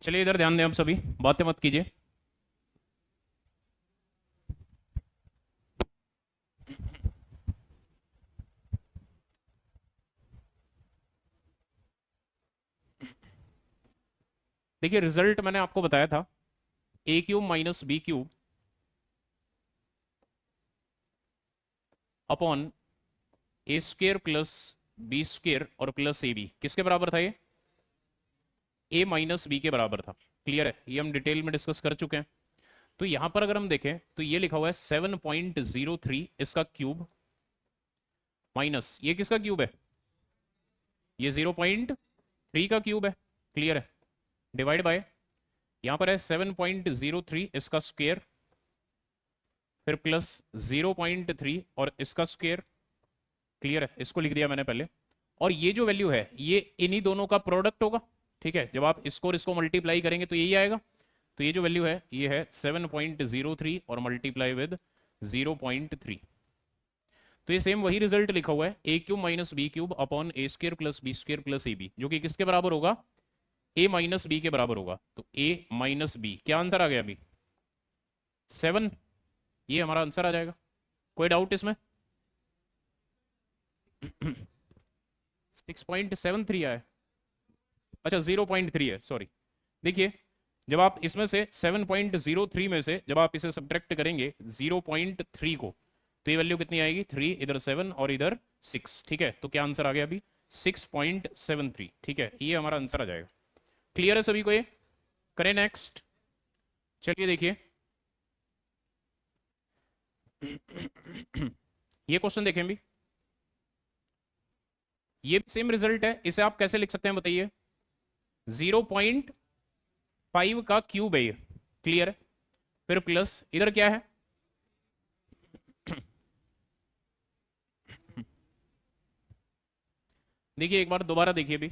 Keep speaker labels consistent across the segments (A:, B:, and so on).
A: चलिए इधर ध्यान दें, आप सभी बातें मत कीजिए। देखिए रिजल्ट मैंने आपको बताया था, a cube minus b cube upon a square plus b square और प्लस ए बी किसके बराबर था? ये ए माइनस बी के बराबर था। क्लियर है? ये हम डिटेल में डिस्कस कर चुके हैं। तो यहां पर अगर हम देखें तो ये लिखा हुआ है 7.03 इसका क्यूब माइनस ये किसका क्यूब है? ये 0.3 का क्यूब है। क्लियर है? डिवाइड बाय यहां पर है 7.03 इसका स्क्वेयर, फिर प्लस 0.3 और इसका स्क्वेयर। क्लियर है? इसको लिख दिया मैंने पहले। और ये जो वैल्यू है ये इन्हीं दोनों का प्रोडक्ट होगा। ठीक है, जब आप इसको और इसको मल्टीप्लाई करेंगे तो यही आएगा। तो ये जो वैल्यू है ये है 7.03 और मल्टीप्लाई विद 0.3। तो ये सेम वही रिजल्ट लिखा हुआ है, a cube minus b cube upon a square plus b square plus a b, जो कि किसके बराबर होगा? ए माइनस बी के बराबर होगा। तो ए माइनस बी क्या आंसर आ गया अभी? 7। ये हमारा आंसर आ जाएगा। कोई डाउट इसमें? 6.73 आया है। अच्छा 0.3 है, सॉरी। देखिए जब आप इसमें से 7.03 में से जब आप इसे सब्ट्रैक्ट करेंगे 0.3 को, तो ये वैल्यू कितनी आएगी? 3, इधर 7 और इधर 6। ठीक है, तो क्या आंसर आ गया अभी? 6.73। ठीक है, ये हमारा आंसर आ जाएगा। क्लियर है सभी को? ये करें नेक्स्ट। चलिए देखिए ये क्वेश्चन देखें भी, ये सेम रिजल्ट है। इसे आप कैसे लिख सकते हैं बताइए? 0.5 का क्यूब है ये। क्लियर है? फिर प्लस इधर क्या है? देखिए एक बार दोबारा देखिए भी।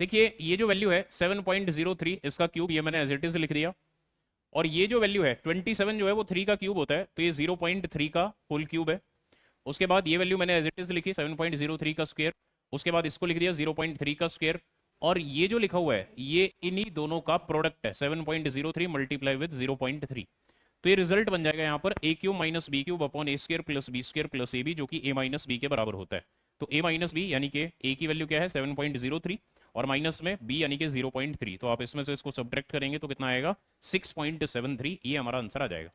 A: देखिए ये जो वैल्यू है 7.03 इसका क्यूब, ये मैंने एज इट इज लिख दिया। और ये जो वैल्यू है 27 जो है वो 3 का क्यूब होता है, तो ये 0.3 का होल क्यूब है। उसके बाद ये वैल्यू मैंने एज इट इज लिखी 7.03 का स्क्वायर। उसके बाद इसको लिख दिया 0.3 का स्क्वायर। और ये जो लिखा हुआ है ये इन्हीं दोनों का प्रोडक्ट है, 7.03 मल्टीप्लाई विद 0.3। तो ये रिजल्ट बन जाएगा यहाँ पर a cube minus b cube upon a square plus b square plus a b, जो कि ए माइनस बी के बराबर होता है। तो ए माइनस बी यानी कि ए की वैल्यू क्या है? 7.03 और माइनस में बी यानी कि 0.3। तो आप इसमें से इसको सब्ट्रैक्ट करेंगे तो कितना आएगा? 6.73। ये हमारा आंसर आ जाएगा।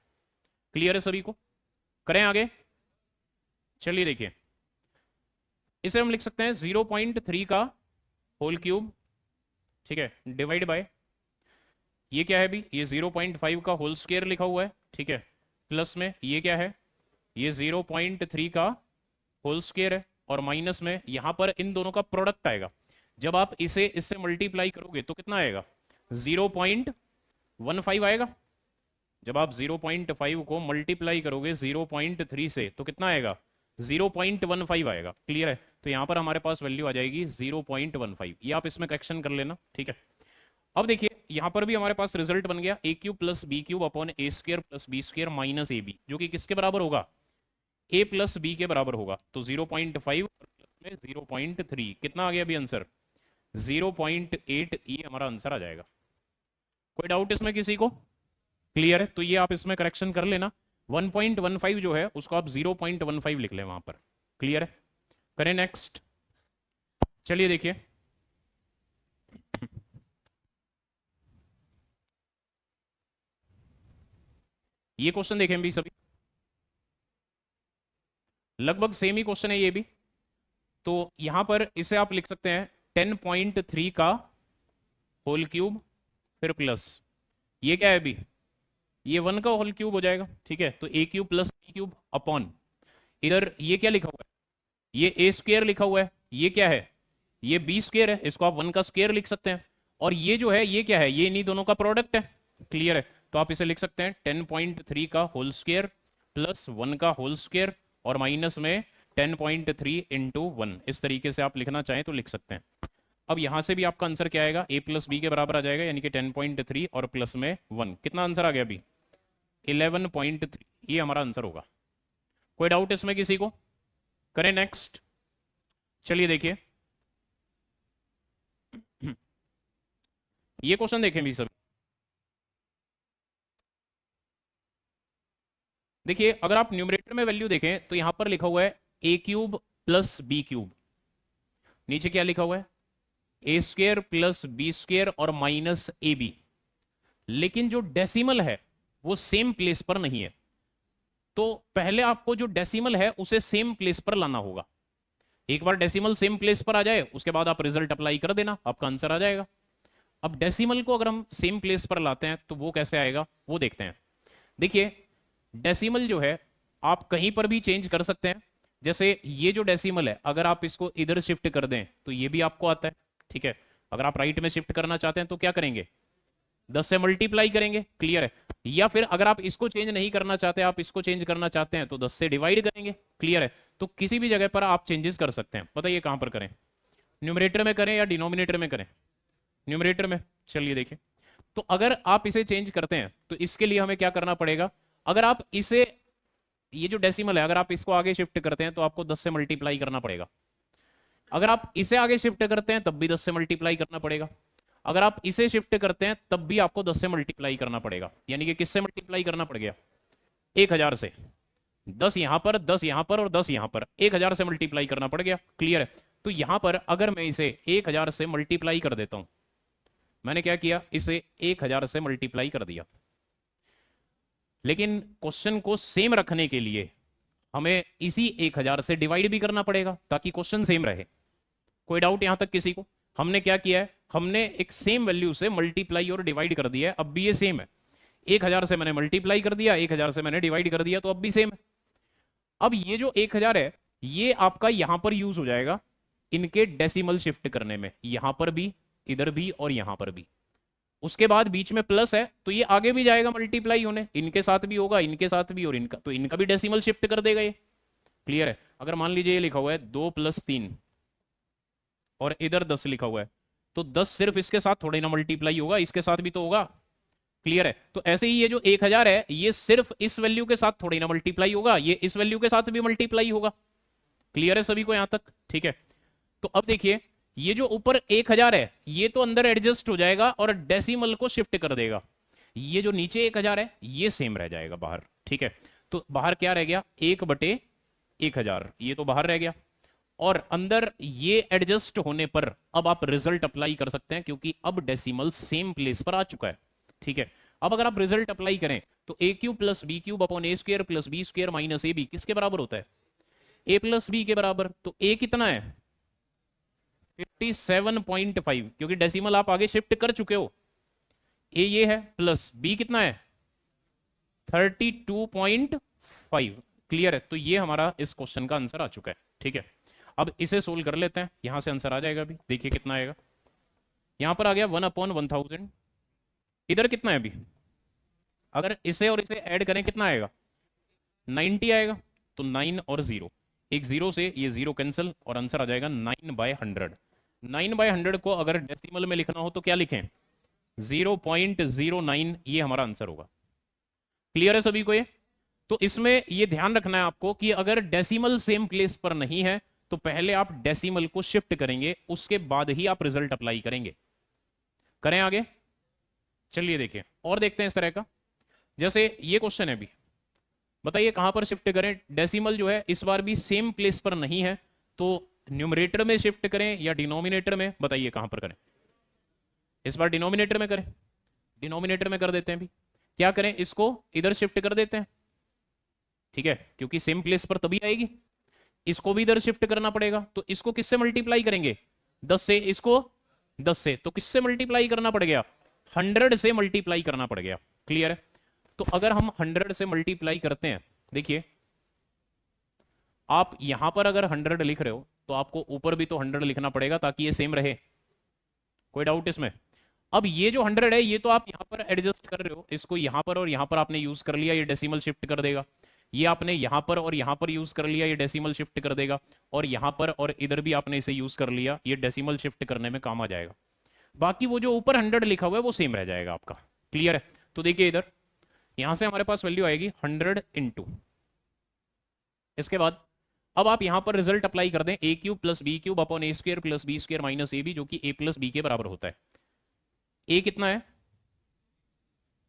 A: क्लियर है सभी को? करें आगे। चलिए देखिए इसे हम लिख सकते हैं 0.3 का होल क्यूब। ठीक है, डिवाइड बाय ये क्या है भी? ये 0.5 का होल स्क्वायर लिखा हुआ है। ठीक है, प्लस में ये क्या है? ये 0.3 का होल स्क्वायर है। और माइनस में यहां पर इन दोनों का प्रोडक्ट आएगा। जब आप इसे इससे मल्टीप्लाई करोगे तो कितना आएगा? 0.15 आएगा। जब आप 0.5 को मल्टीप्लाई करोगे 0.3 से तो कितना आएगा? 0.15 आएगा। क्लियर है? तो यहां पर हमारे पास वैल्यू आ जाएगी 0.15। ये आप इसमें करेक्शन कर लेना। ठीक है, अब देखिए यहां पर भी हमारे पास रिजल्ट बन गया, a cube plus b cube upon a square plus b square minus a b, जो कि किसके बराबर होगा? ए प्लस बी के बराबर होगा। तो 0.5 और प्लस में 0.3 कितना आ गया अभी आंसर? 0.8। ये हमारा आंसर आ जाएगा। कोई डाउट इसमें किसी को? क्लियर है? तो ये आप इसमें करेक्शन कर लेना। 1.15 जो है उसको आप 0.15 लिख लें वहां पर। क्लियर है? करें नेक्स्ट। चलिए देखिए ये क्वेश्चन देखें भी सभी, लगभग सेम ही क्वेश्चन है ये भी। तो यहां पर इसे आप लिख सकते हैं 10.3 का होल क्यूब, फिर प्लस ये क्या है अभी? ये 1 का होल क्यूब हो जाएगा। ठीक है, तो a cube plus b cube upon इधर ये क्या लिखा हुआ है? ये ए स्क्वेयर लिखा हुआ है। ये क्या है? ये बी स्क्वेयर है, इसको आप 1 का स्क्वेयर लिख सकते हैं। और ये जो है ये क्या है? ये इन्हीं दोनों का प्रोडक्ट है। क्लियर है? तो आप इसे लिख सकते हैं 10.3 का होल स्क्वेयर प्लस 1 का होल स्क्वेयर और माइनस में 10.3 इंटू 1। इस तरीके से आप लिखना चाहें तो लिख सकते हैं। अब यहां से भी आपका आंसर क्या आएगा? ए प्लस बी के बराबर आ जाएगा, यानी कि 10.3 और प्लस में 1। कितना आंसर आ गया अभी? 11.3। ये हमारा आंसर होगा। कोई डाउट इसमें किसी को? करें नेक्स्ट। चलिए देखिए ये क्वेश्चन देखें भी सभी। देखिए अगर आप न्यूमरेटर में वैल्यू देखें तो यहां पर लिखा हुआ है a cube plus b cube, नीचे क्या लिखा हुआ है ए स्क्वेयर प्लस बी स्क्वेयर और माइनस ए बी, लेकिन जो डेसिमल है वो सेम प्लेस पर नहीं है। तो पहले आपको जो डेसिमल है उसे सेम प्लेस पर लाना होगा। एक बार डेसिमल सेम प्लेस पर आ जाए उसके बाद आप रिजल्ट अप्लाई कर देना, आपका आंसर आ जाएगा। अब डेसिमल को अगर हम सेम प्लेस पर लाते हैं तो वो कैसे आएगा वो देखते हैं। देखिए डेसिमल जो है आप कहीं पर भी चेंज कर सकते हैं। जैसे ये जो डेसिमल है अगर आप इसको इधर शिफ्ट कर दें तो ये भी आपको आता है, ठीक है। अगर आप राइट में शिफ्ट करना चाहते हैं तो क्या करेंगे 10 से मल्टीप्लाई करेंगे, क्लियर है। या फिर अगर आप इसको चेंज नहीं करना चाहते, आप इसको चेंज करना चाहते हैं तो 10 से डिवाइड करेंगे, क्लियर है। तो किसी भी जगह पर आप चेंजेस कर सकते हैं। बताइए कहां पर करें, न्यूमरेटर में करें या डिनोमिनेटर में करें? न्यूमरेटर में। चलिए देखिए, तो अगर आप इसे चेंज करते हैं तो इसके लिए हमें क्या करना पड़ेगा। अगर आप इसे, ये जो डेसिमल है अगर आप इसको आगे शिफ्ट करते हैं तो आपको 10 से मल्टीप्लाई करना पड़ेगा। अगर आप इसे आगे शिफ्ट करते हैं तब भी 10 से मल्टीप्लाई करना पड़ेगा। अगर आप इसे शिफ्ट करते हैं तब भी आपको 10 से मल्टीप्लाई करना पड़ेगा। यानी कि किससे मल्टीप्लाई करना पड़ गया 1000 से। 10 यहां पर, 10 यहां पर और 10 यहां पर, 1000 से मल्टीप्लाई करना पड़ गया, क्लियर है। तो यहां पर अगर मैं इसे 1000 से मल्टीप्लाई कर देता हूं, मैंने क्या किया इसे 1000 से मल्टीप्लाई कर दिया, लेकिन क्वेश्चन को सेम रखने के लिए हमें इसी 1000 से डिवाइड भी करना पड़ेगा ताकि क्वेश्चन सेम रहे। कोई डाउट यहां तक किसी को? हमने क्या किया है, हमने एक सेम वैल्यू से मल्टीप्लाई और डिवाइड कर दिया है, अब भी ये सेम है। 1000 से मैंने मल्टीप्लाई कर दिया, 1000 से मैंने डिवाइड कर दिया, तो अब भी सेम है। अब ये जो 1000 है ये आपका यहां पर यूज हो जाएगा इनके डेसिमल शिफ्ट करने में, यहां पर भी, इधर भी और यहां पर भी। उसके बाद बीच में प्लस है तो ये आगे भी जाएगा मल्टीप्लाई होने, इनके साथ भी होगा, इनके साथ भी, और इनका, तो इनका भी डेसिमल शिफ्ट कर देगा ये, क्लियर है। अगर मान लीजिए ये लिखा हुआ है 2 + 3 और इधर 10 लिखा हुआ है, तो 10 सिर्फ इसके साथ थोड़ी ना मल्टीप्लाई होगा, इसके साथ भी तो होगा, क्लियर है। तो ऐसे ही ये जो 1000 है ये सिर्फ इस वैल्यू के साथ थोड़ी ना मल्टीप्लाई होगा, ये इस वैल्यू के साथ भी मल्टीप्लाई होगा, क्लियर है सभी को यहां तक, ठीक है। तो अब देखिए ये जो ऊपर 1000 है ये तो अंदर एडजस्ट हो जाएगा और डेसिमल को शिफ्ट कर देगा। ये जो नीचे 1000 है ये सेम रह जाएगा बाहर, ठीक है। तो बाहर क्या रह गया 1/1000, ये तो बाहर रह गया। और अंदर ये एडजस्ट होने पर अब आप रिजल्ट अप्लाई कर सकते हैं क्योंकि अब डेसिमल सेम प्लेस पर आ चुका है, ठीक है। अब अगर आप रिजल्ट अप्लाई करें तो a³ + b³ upon a² + b² minus ab किसके बराबर होता है a + b के बराबर। तो a कितना है 57.5, क्योंकि डेसिमल आप आगे शिफ्ट कर चुके हो। ए ये है प्लस बी कितना है 32.5, क्लियर है। तो ये हमारा इस क्वेश्चन का आंसर आ चुका है, ठीक है। अब इसे सोल्व कर लेते हैं, यहां से आंसर आ जाएगा अभी, देखिए कितना आएगा। यहां पर आ गया 1/1000, इधर कितना है अभी, अगर इसे और इसे ऐड करें कितना आएगा 90 आएगा। तो 9 और 0, एक 0 से ये 0 कैंसिल और आंसर आ जाएगा 9/100। 9/100 को अगर डेसिमल में लिखना हो तो क्या लिखें 0.09, ये हमारा आंसर होगा, क्लियर है सभी को ये। तो इसमें ये ध्यान रखना है आपको कि अगर डेसिमल सेम प्लेस पर नहीं है तो पहले आप डेसिमल को शिफ्ट करेंगे, उसके बाद ही आप रिजल्ट अप्लाई करेंगे। करें आगे, चलिए देखिए और देखते हैं इस तरह का। जैसे ये क्वेश्चन है अभी, बताइए कहां पर शिफ्ट करें। डेसिमल जो है इस बार भी सेम प्लेस पर नहीं है, तो न्यूमरेटर में शिफ्ट करें या डिनोमिनेटर में, बताइए कहां पर करें। इस बार डिनोमिनेटर में करें, डिनोमिनेटर में कर देते हैं। भी क्या करें, इसको इधर शिफ्ट कर देते हैं, ठीक है, क्योंकि सेम प्लेस पर तभी आएगी। इसको भी इधर शिफ्ट करना पड़ेगा, तो इसको किससे मल्टीप्लाई करेंगे 10 से, इसको 10 से, तो किससे मल्टीप्लाई करना पड़ गया 100 से मल्टीप्लाई करना पड़ गया, क्लियर है। तो अगर हम 100 से मल्टीप्लाई करते हैं, देखिए आप यहां पर अगर 100 लिख रहे हो तो आपको ऊपर भी तो 100 लिखना पड़ेगा ताकि ये सेम रहे, कोई डाउट इसमें। अब ये जो 100 है ये तो आप यहां पर एडजस्ट कर रहे हो, इसको यहां पर और यहां पर आपने यूज कर लिया, ये डेसिमल शिफ्ट कर देगा। ये आपने यहां पर और यहां पर यूज कर लिया, ये डेसिमल शिफ्ट कर देगा। और यहां पर और इधर भी आपने इसे यूज कर लिया, ये डेसिमल शिफ्ट करने में काम आ जाएगा। बाकी वो जो ऊपर 100 लिखा हुआ है वो सेम रह जाएगा आपका, क्लियर है। तो देखिए इधर यहां से हमारे पास वैल्यू आएगी 100 इंटू, इसके बाद अब आप यहां पर रिजल्ट अप्लाई कर दें a³ + b³ upon a² + b² minus ab, जो कि a + b के बराबर होता है। ए कितना है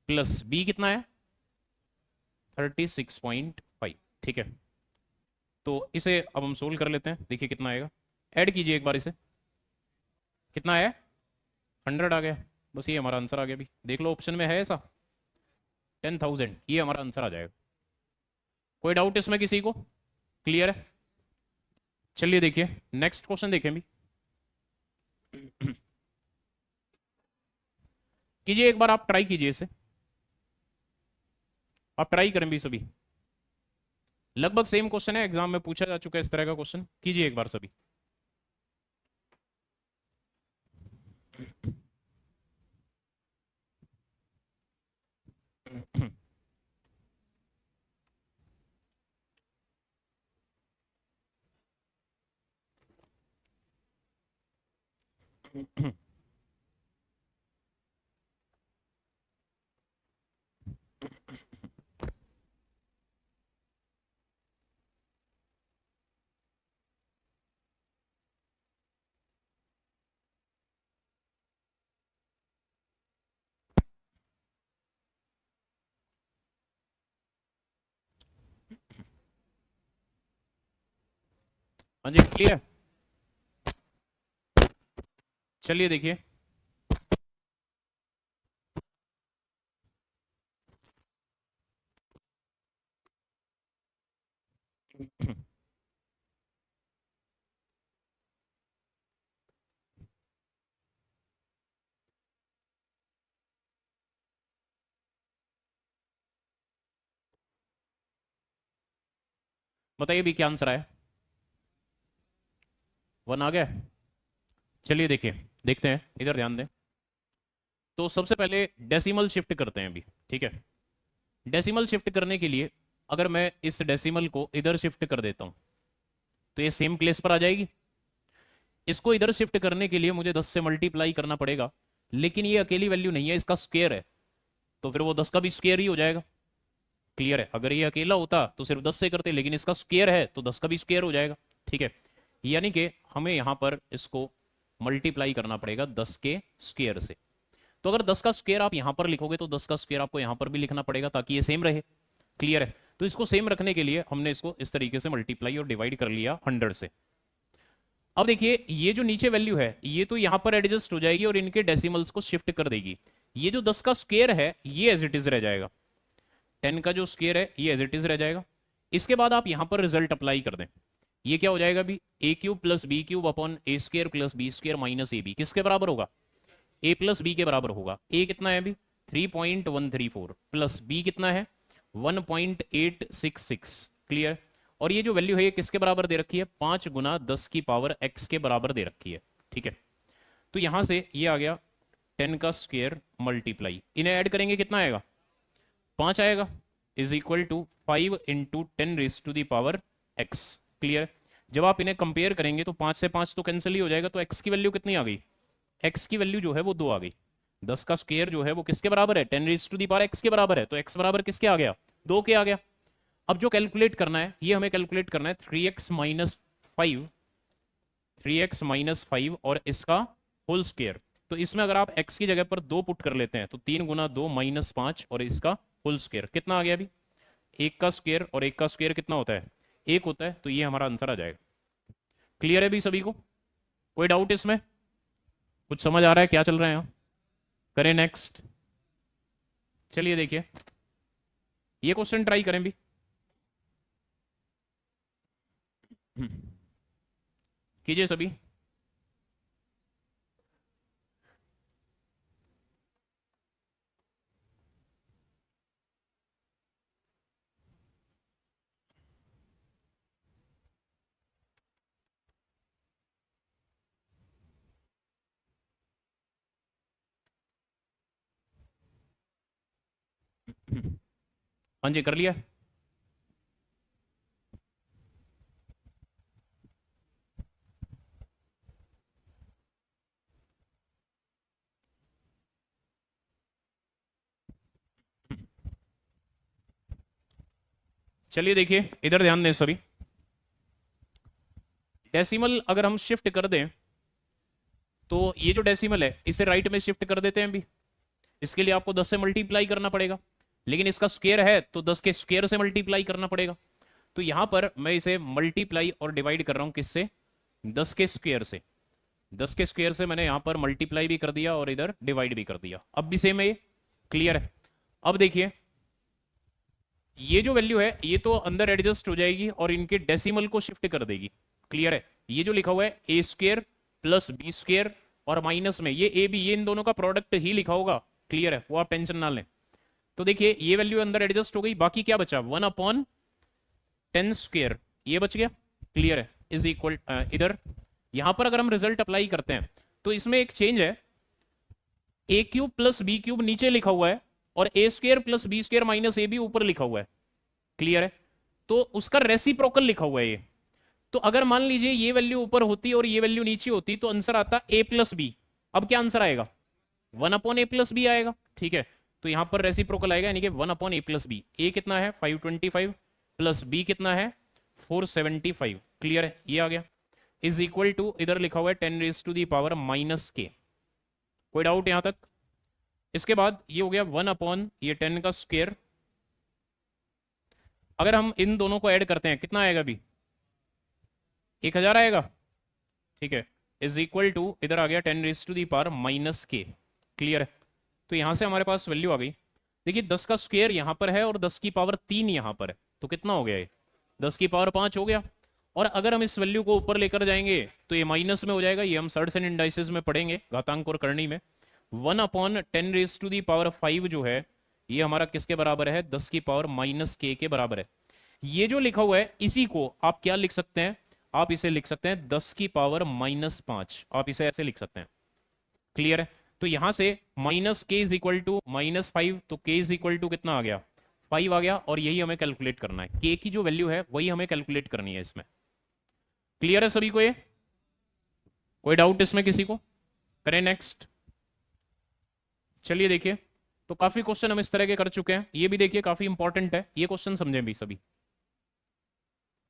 A: प्लस बी कितना है 36.5। ठीक है, तो इसे अब हम सोल्व कर लेते हैं, देखिए कितना आएगा। ऐड कीजिए एक बार इसे, कितना है 100 आ गया। बस ये हमारा आंसर आ गया। भी देख लो ऑप्शन में है ऐसा 10,000, ये हमारा आंसर आ जाएगा। कोई डाउट इसमें किसी को? क्लियर है? चलिए देखिए नेक्स्ट क्वेश्चन देखें भी। कीजिए एक बार, आप ट्राई कीजिए इसे, आप ट्राई करें भी सभी। लगभग सेम क्वेश्चन है, एग्जाम में पूछा जा चुका है इस तरह का क्वेश्चन। कीजिए एक बार सभी। हाँ जी क्लियर। चलिए देखिए, बताइए भी क्या आंसर आया। 1 आ गया। चलिए देखिए, देखते हैं, इधर ध्यान दें। तो सबसे पहले डेसिमल शिफ्ट करते हैं अभी। ठीक है, डेसिमल शिफ्ट करने के लिए अगर मैं इस डेसिमल को इधर शिफ्ट कर देता हूं तो ये सेम प्लेस पर आ जाएगी। इसको इधर शिफ्ट करने के लिए मुझे 10 से मल्टीप्लाई करना पड़ेगा, लेकिन ये अकेली वैल्यू नहीं है, इसका स्क्वायर है, तो फिर वो 10 का भी स्क्वायर ही हो जाएगा। क्लियर है? अगर ये अकेला होता तो सिर्फ 10 से करते, लेकिन इसका स्क्वायर है तो 10 का भी स्क्वायर हो जाएगा। ठीक है, यानी कि हमें यहां पर इसको मल्टीप्लाई करना पड़ेगा 10 के स्क्वायर से। तो अगर 10 का स्क्वायर आप यहां पर लिखोगे तो 10 का स्क्वायर आपको यहां पर भी लिखना पड़ेगा ताकि ये सेम रहे। क्लियर है? तो इसको सेम रखने के लिए हमने इसको इस तरीके से मल्टीप्लाई और डिवाइड कर लिया 100 से। अब देखिए ये जो नीचे वैल्यू है ये तो यहां पर एडजस्ट हो जाएगी और इनके डेसिमल्स को शिफ्ट कर देगी। ये जो 10 का स्क्वायर है ये एज इट इज रह जाएगा, 10 का जो स्क्वायर है ये एज इट इज रह जाएगा। इसके बाद आप यहां पर रिजल्ट अप्लाई कर दें, ये क्या हो जाएगा भी a cube plus b cube upon a square plus b square minus a b, किसके बराबर होगा? ए प्लस बी के बराबर होगा। ए कितना है अभी 3.134 प्लस बी कितना है 1.866। क्लियर? और ये जो वैल्यू है ये किसके बराबर दे रखी है? 5 गुना 10 की पावर x के बराबर दे रखी है। ठीक है, तो यहां से ये आ गया 10 का स्क्वायर मल्टीप्लाई, इन्हें ऐड करेंगे कितना आएगा 5 आएगा, is equal to 5 into 10 raised to the power x। Clear? जब आप इन्हें कंपेयर करेंगे तो 5 से 5 तो कैंसिल ही हो जाएगा, तो x की वैल्यू कितनी आ गई? x की वैल्यू जो है वो 2 आ गई। 10 का स्क्वायर जो है वो किसके बराबर है? 10 raised to the power x के बराबर है, तो x बराबर किसके आ गया 2 के आ गया। अब जो कैलकुलेट करना है ये हमें कैलकुलेट करना है 3x माइनस 5 और इसका होल स्क्वायर। तो इसमें अगर आप x की जगह पर 2 पुट कर लेते हैं तो 3 गुना 2 माइनस 5 और इसका होल स्क्वायर कितना आ गया अभी? 1 का स्क्वायर, और 1 का स्क्वायर कितना होता है 1 होता है, तो ये हमारा आंसर आ जाएगा। क्लियर है भी सभी को? कोई डाउट इसमें? कुछ समझ आ रहा है क्या चल रहा है यहाँ? करें नेक्स्ट। चलिए देखिए ये क्वेश्चन ट्राई करें भी। कीजिए सभी। हाँ जी कर लिया। चलिए देखिए इधर ध्यान दें सभी। डेसिमल अगर हम शिफ्ट कर दें तो ये जो डेसिमल है इसे राइट में शिफ्ट कर देते हैं अभी। इसके लिए आपको 10 से मल्टीप्लाई करना पड़ेगा, लेकिन इसका स्क्वायर है तो 10 के स्क्वायर से मल्टीप्लाई करना पड़ेगा। तो यहां पर मैं इसे मल्टीप्लाई और डिवाइड कर रहा हूं किससे, 10 के स्क्वायर से। 10 के स्क्वायर से मैंने यहां पर मल्टीप्लाई भी कर दिया और इधर डिवाइड भी कर दिया। अब भी सेम है, ये क्लियर है। अब देखिए ये जो वैल्यू है ये तो अंदर एडजस्ट हो जाएगी और इनके डेसिमल को शिफ्ट कर देगी। क्लियर है। ये जो लिखा हुआ है a square plus b square और माइनस में ये ए बी, ये इन दोनों का प्रोडक्ट ही लिखा होगा। क्लियर है, वो आप टेंशन ना लें। तो देखिए ये वैल्यू अंदर एडजस्ट हो गई, बाकी क्या बचा, 1/10 स्क्वायर ये बच गया। क्लियर है, इज इक्वल इधर यहां पर अगर हम रिजल्ट अप्लाई करते हैं तो इसमें एक चेंज है, a cube plus b cube नीचे लिखा हुआ है और a square plus b square minus a b ऊपर लिखा हुआ है। क्लियर है, तो उसका रेसिप्रोकल लिखा हुआ है ये। तो अगर मान लीजिए ये वैल्यू ऊपर होती और ये वैल्यू नीचे होती तो आंसर आता ए प्लस बी। अब क्या आंसर आएगा, 1/a+b आएगा। ठीक है, तो यहां पर रेसिप्रोकल आएगा, यानी कि 1/a+b। ए कितना है 525 प्लस बी कितना है 475। क्लियर है, ये आ गया। इज इक्वल टू इधर लिखा हुआ है 10⁻⁻k। कोई डाउट यहां तक। इसके बाद ये हो गया 1/10 का स्क्वायर। अगर हम इन दोनों को ऐड करते हैं कितना आएगा अभी, 1000 आएगा। ठीक है, इज इक्वल टू इधर आ गया 10⁻⁻k। क्लियर है, तो यहां से हमारे पास वैल्यू आ गई। देखिए 10 का स्क्वायर यहां पर है और 10 की पावर 3 यहां पर है, तो कितना हो गया ये, 10 की पावर 5 हो गया। और अगर हम इस वैल्यू को ऊपर लेकर जाएंगे तो ये माइनस में हो जाएगा। ये हम सर्ट्स एंड इंडाइसेस में पढ़ेंगे, घातांक और करनी में। 1/10⁻5 जो है ये हमारा किसके बराबर है, 10 की पावर -k के बराबर है। ये जो लिखा हुआ है इसी को आप क्या लिख सकते हैं, आप इसे लिख सकते हैं 10 की पावर -5। आप इसे ऐसे लिख सकते हैं। क्लियर है, तो यहां से -k इज इक्वल टू -5, तो k इज इक्वल टू कितना आ गया 5 आ गया। और यही हमें कैलकुलेट करना है, k की जो वैल्यू है वही हमें कैलकुलेट करनी है इसमें। क्लियर है सभी को ये, कोई डाउट इसमें किसी को, करें नेक्स्ट। चलिए देखिए, तो काफी क्वेश्चन हम इस तरह के कर चुके हैं। ये भी देखिए काफी इंपॉर्टेंट है, ये क्वेश्चन समझें भी सभी।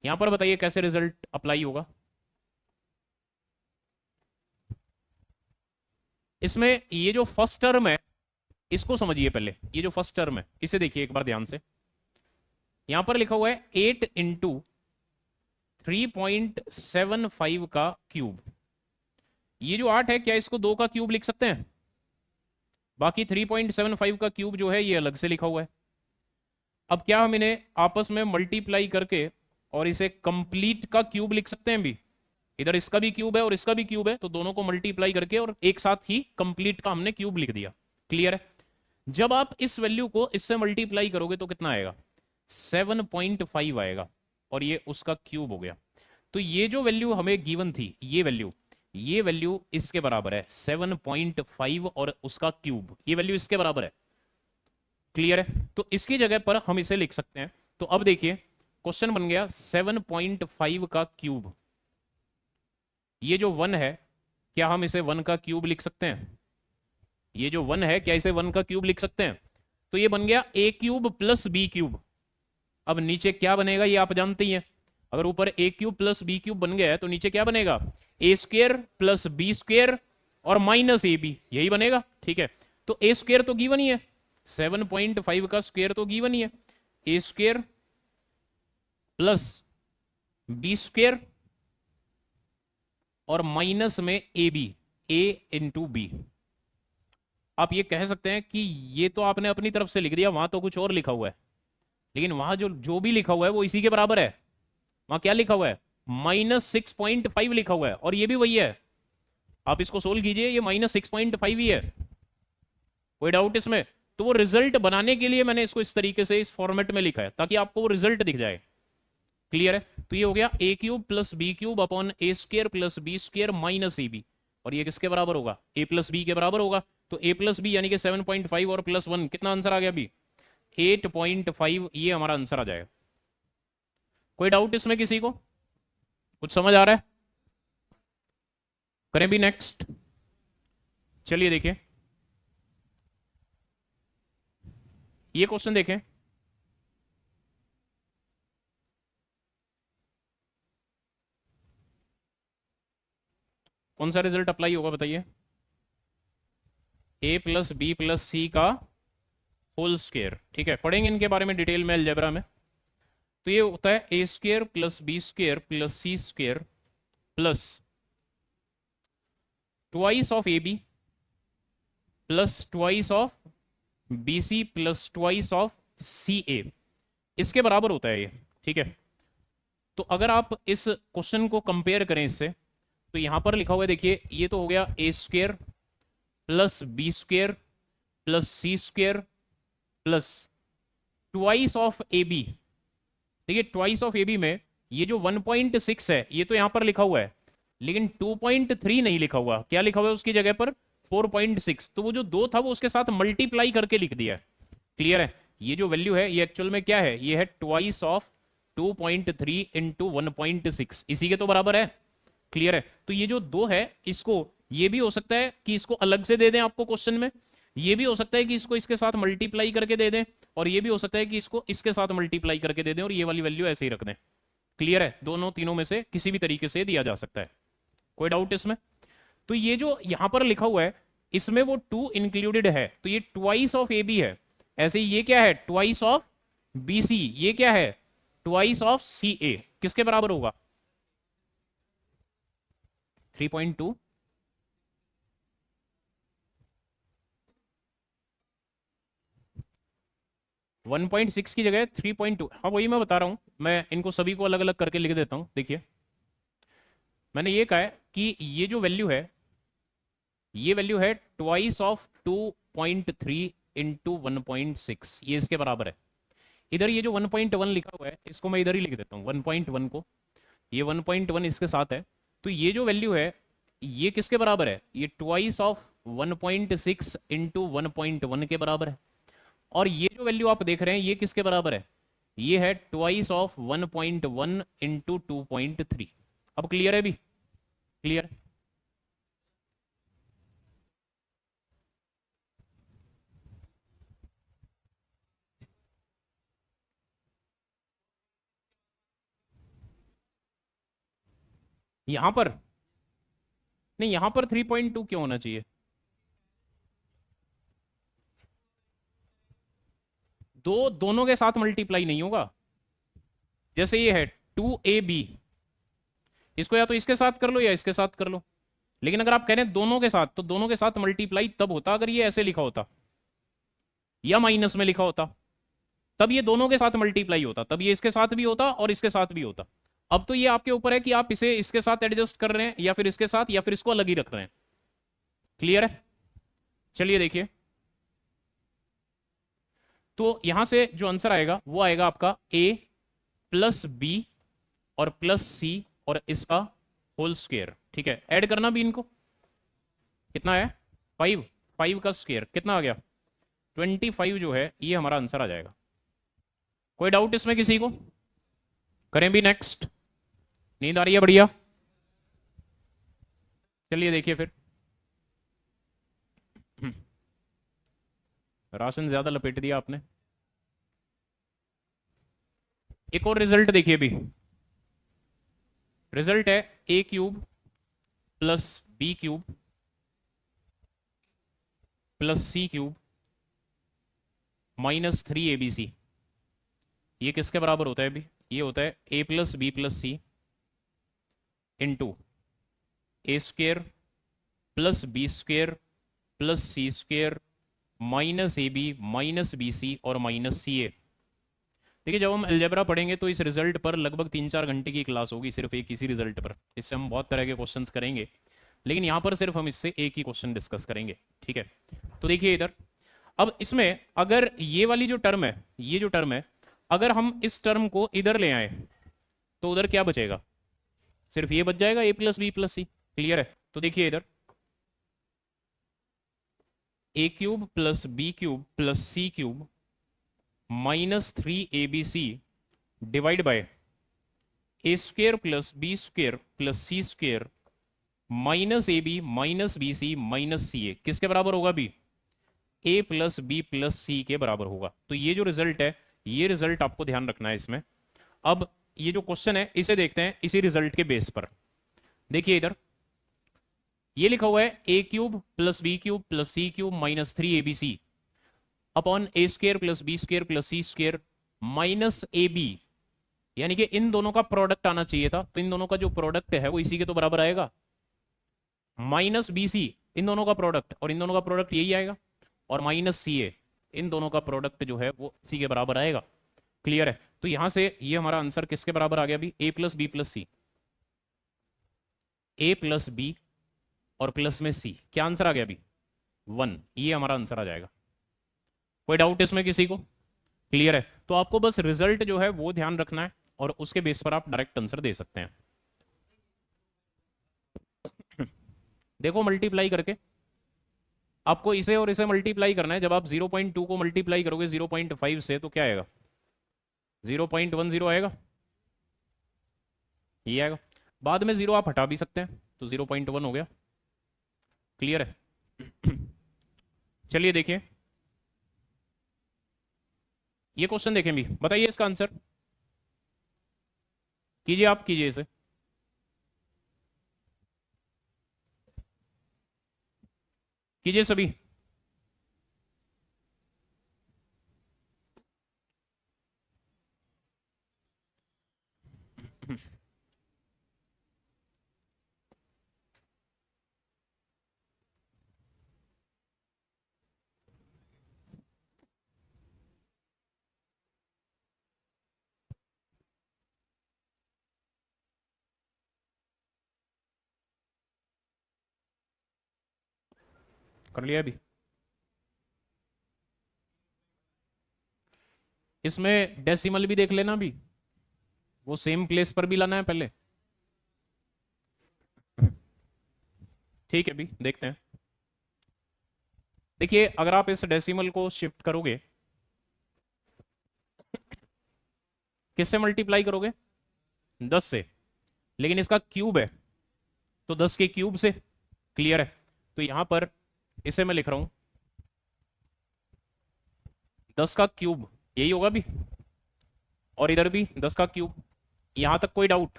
A: यहां पर बताइए कैसे रिजल्ट अप्लाई होगा। इसमें ये जो फर्स्ट टर्म है इसको समझिए पहले। ये जो फर्स्ट टर्म है इसे देखिए एक बार ध्यान से। यहां पर लिखा हुआ है 8 इंटू 3.75 का क्यूब। ये जो 8 है क्या इसको 2 का क्यूब लिख सकते हैं, बाकी 3.75 का क्यूब जो है ये अलग से लिखा हुआ है। अब क्या हम इन्हें आपस में मल्टीप्लाई करके और इसे कंप्लीट का क्यूब लिख सकते हैं भी, इधर इसका भी क्यूब है और इसका भी क्यूब है, तो दोनों को मल्टीप्लाई करके और एक साथ ही कंप्लीट का हमने क्यूब लिख दिया। क्लियर है, जब आप इस वैल्यू को इससे मल्टीप्लाई करोगे तो कितना आएगा 7.5 आएगा और ये उसका क्यूब हो गया। तो ये जो वैल्यू हमें गिवन थी ये वैल्यू इसके बराबर है 7.5 और उसका क्यूब, ये वैल्यू इसके बराबर है। क्लियर है, तो इसकी जगह पर हम इसे लिख सकते हैं। तो अब देखिए क्वेश्चन बन गया 7.5 का क्यूब। ये जो 1 है क्या हम इसे 1 का क्यूब लिख सकते हैं, ये जो 1 है क्या इसे 1 का क्यूब लिख सकते हैं। तो ये बन गया a cube plus b cube. अब नीचे क्या बनेगा ये आप जानते ही हैं, अगर ऊपर a cube plus b cube बन गया है तो नीचे क्या बनेगा a square plus b square और माइनस ए बी, यही बनेगा। ठीक है, तो a स्क्वायर तो गिवन ही है, 7.5 का स्क्वायर तो गिवन ही है, a square plus b square और माइनस में a b, a into b. आप ये कह सकते हैं कि ये तो आपने अपनी तरफ से लिख दिया, वहां तो कुछ और लिखा हुआ है, लेकिन वहां जो जो भी लिखा हुआ है वो इसी के बराबर है। वहां क्या लिखा हुआ है -6.5 लिखा हुआ है और ये भी वही है। आप इसको सोल्व कीजिए, ये -6.5 ही है। कोई डाउट इसमें, तो वो रिजल्ट बनाने के लिए मैंने इसको इस तरीके से इस फॉर्मेट में लिखा है ताकि आपको वो रिजल्ट दिख जाए। क्लियर है, तो ये हो गया a cube plus b cube upon a square plus b square minus a b, और ये किसके बराबर होगा a प्लस बी के बराबर होगा। तो a प्लस बी यानी कि 7.5 और प्लस 1 कितना आंसर आ गया अभी 8.5, ये हमारा आंसर आ जाएगा। कोई डाउट इसमें किसी को, कुछ समझ आ रहा है, करें भी नेक्स्ट। चलिए देखिए ये क्वेश्चन देखें। कौन सा रिजल्ट अप्लाई होगा बताइए। ए प्लस बी प्लस सी का होल स्क्वायर। ठीक है, पढ़ेंगे इनके बारे में डिटेल में अलजेब्रा में। तो ये होता है a square plus b square plus c square plus twice of a b plus twice of b c plus twice of c a, इसके बराबर होता है ये। ठीक है, तो अगर आप इस क्वेश्चन को कंपेयर करें इससे, तो यहां पर लिखा हुआ है, देखिए ये तो हो गया a square plus b square plus c square plus twice of a b. देखिए ट्वाइस ऑफ ए बी में ये जो 1.6 है ये तो यहां पर लिखा हुआ है, लेकिन 2.3 नहीं लिखा हुआ। क्या लिखा हुआ है उसकी जगह पर? 4.6। तो वो जो 2 था वो उसके साथ मल्टीप्लाई करके लिख दिया है। क्लियर है? ये जो वैल्यू है ये एक्चुअल में क्या है? ये है ट्वाइस ऑफ 2.3 इंटू 1.6, इसी के तो बराबर है। क्लियर है? तो ये जो 2 है, इसको ये भी हो सकता है कि इसको अलग से दे दें आपको क्वेश्चन में, ये भी हो सकता है कि इसको इसके साथ मल्टीप्लाई करके दे दें, और ये भी हो सकता है कि इसको इसके साथ मल्टीप्लाई करके दे दें और ये वाली वैल्यू ऐसे ही रख दें। क्लियर है? दोनों तीनों में से किसी भी तरीके से दिया जा सकता है, कोई डाउट इसमें? तो ये जो यहां पर लिखा हुआ है इसमें वो 2 इंक्लूडेड है, तो ये ट्वाइस ऑफ ए बी है। ऐसे ही ये क्या है? Twice of b c. ये क्या है? Twice of c a. किसके बराबर होगा? 3.2। 1.6 की जगह 3.2। हाँ वही मैं बता रहा हूं, मैं इनको सभी को अलग अलग करके लिख देता हूं। देखिए मैंने ये कहा है कि ये जो वैल्यू है, ये वैल्यू है ट्वाइस ऑफ 2.3 इंटू 1.6, ये इसके बराबर है। इधर ये जो 1.1 लिखा हुआ है इसको मैं इधर ही लिख देता हूँ, 1.1 को, ये 1.1 इसके साथ है। तो ये जो वैल्यू है ये किसके बराबर है? ये ट्वाइस ऑफ 1.6 इंटू 1.1 के बराबर है। और ये जो वैल्यू आप देख रहे हैं ये किसके बराबर है? ये है ट्वाइस ऑफ 1.1 इंटू 2.3। अब क्लियर है भी? क्लियर? यहां पर नहीं, यहां पर 3.2 क्यों होना चाहिए? दोनों के साथ मल्टीप्लाई नहीं होगा। जैसे ये है 2ab, इसको या तो इसके साथ कर लो या इसके साथ कर लो, लेकिन अगर आप कह रहे हैं दोनों के साथ, तो दोनों के साथ मल्टीप्लाई तब होता अगर ये ऐसे लिखा होता या माइनस में लिखा होता, तब ये दोनों के साथ मल्टीप्लाई होता, तब ये इसके साथ भी होता और इसके साथ भी होता। अब तो ये आपके ऊपर है कि आप इसे इसके साथ एडजस्ट कर रहे हैं या फिर इसके साथ, या फिर इसको अलग ही रख रहे हैं। क्लियर है? चलिए देखिए, तो यहां से जो आंसर आएगा वो आएगा आपका a प्लस बी और प्लस सी और इसका होल स्क्वायर। ठीक है, ऐड करना भी इनको। कितना है? 5। 5 का स्क्वायर कितना आ गया? 25 जो है ये हमारा आंसर आ जाएगा। कोई डाउट इसमें किसी को? करें भी नेक्स्ट? नींद आ रही है? बढ़िया। चलिए देखिए फिर। राशन ज्यादा लपेट दिया आपने। एक और रिजल्ट देखिए भी। रिजल्ट है a cube plus b cube plus c cube minus 3abc। ये किसके बराबर होता है अभी? ये होता है a plus b plus c into a square plus b square plus c square minus a b minus b c और माइनस सी ए। देखिए जब हम अलजेब्रा पढ़ेंगे तो इस रिजल्ट पर लगभग 3-4 घंटे की क्लास होगी, सिर्फ एक इसी रिजल्ट पर। इससे हम बहुत तरह के क्वेश्चंस करेंगे, लेकिन यहाँ पर सिर्फ हम इससे एक ही क्वेश्चन डिस्कस करेंगे। ठीक है, तो देखिए इधर, अब इसमें अगर ये वाली जो टर्म है, ये जो टर्म है, अगर हम इस टर्म को इधर ले आए तो उधर क्या बचेगा? सिर्फ ये बच जाएगा, a plus b plus c. Clear है? तो देखिए इधर a cube plus b cube plus c cube minus 3abc divide by a square plus b square plus c square minus a b minus b c minus c a, किसके बराबर होगा भी? a plus b plus c के बराबर होगा। तो ये जो रिजल्ट है, ये रिजल्ट आपको ध्यान रखना है इसमें। अब ये जो क्वेश्चन है इसे देखते हैं इसी रिजल्ट के बेस पर। देखिए इधर ये लिखा हुआ है a cube plus b cube plus c cube minus 3 ABC upon a square plus b square plus c square minus AB, यानी कि इन दोनों का प्रोडक्ट आना चाहिए था, तो इन दोनों का जो प्रोडक्ट है वो इसी के तो बराबर आएगा, माइनस BC इन दोनों का प्रोडक्ट, और इन दोनों का प्रोडक्ट यही आएगा, और माइनस CA इन दोनों का प्रोडक्ट जो है वो इसी के बराबर आएगा। क्लियर है? तो यहां से ये हमारा आंसर किसके बराबर आ गया अभी, A plus b plus c, A plus b और प्लस में C, क्या आंसर आ गया अभी 1, ये हमारा आंसर आ जाएगा। कोई डाउट इसमें किसी को? क्लियर है? तो आपको बस रिजल्ट जो है वो ध्यान रखना है और उसके बेस पर आप डायरेक्ट आंसर दे सकते हैं। देखो मल्टीप्लाई करके आपको इसे और इसे मल्टीप्लाई करना है। जब आप 0.2 को मल्टीप्लाई करोगे 0.5 से तो क्या आएगा, 0.10 आएगा, ये आएगा। बाद में 0 आप हटा भी सकते हैं, तो 0.1 हो गया। क्लियर है? चलिए देखिए ये क्वेश्चन देखें भी, बताइए इसका आंसर कीजिए, आप कीजिए इसे। कीजिए सभी। कर लिया अभी? इसमें डेसिमल भी देख लेना भी, वो सेम प्लेस पर भी लाना है पहले। ठीक है भी, देखते हैं। देखिए अगर आप इस डेसिमल को शिफ्ट करोगे, किससे मल्टीप्लाई करोगे, 10 से, लेकिन इसका क्यूब है तो 10 के क्यूब से। क्लियर है? तो यहां पर इसे मैं लिख रहा हूं 10 का क्यूब, यही होगा भी, और इधर भी 10 का क्यूब। यहां तक कोई डाउट?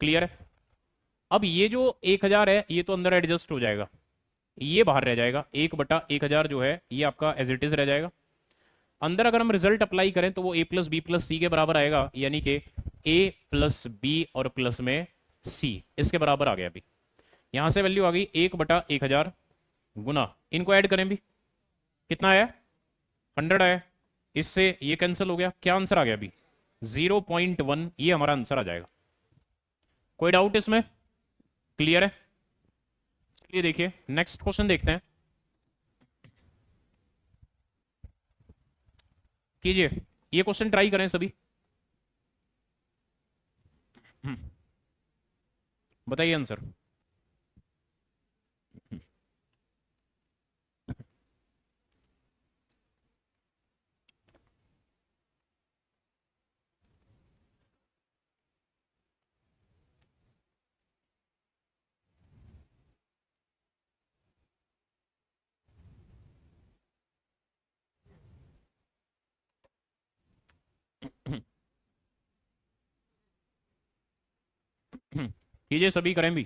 A: क्लियर है? अब ये जो 1000 है ये तो अंदर एडजस्ट हो जाएगा, ये बाहर रह जाएगा, 1/1000 जो है ये आपका एज इट इज रह जाएगा। अंदर अगर हम रिजल्ट अप्लाई करें तो वो A plus b plus c के बराबर आएगा, यानी कि A प्लस बी और प्लस में C इसके बराबर आ गया। अभी यहां से वैल्यू आ गई 1/1000 गुना, इनको ऐड करें भी, कितना आया, 100 आया, इससे ये कैंसिल हो गया, क्या आंसर आ गया अभी 0.1, ये हमारा आंसर आ जाएगा। कोई डाउट इसमें? क्लियर है? चलिए देखिए नेक्स्ट क्वेश्चन देखते हैं। कीजिए ये क्वेश्चन, ट्राई करें सभी। बताइए आंसर। कीजिए सभी, करें भी।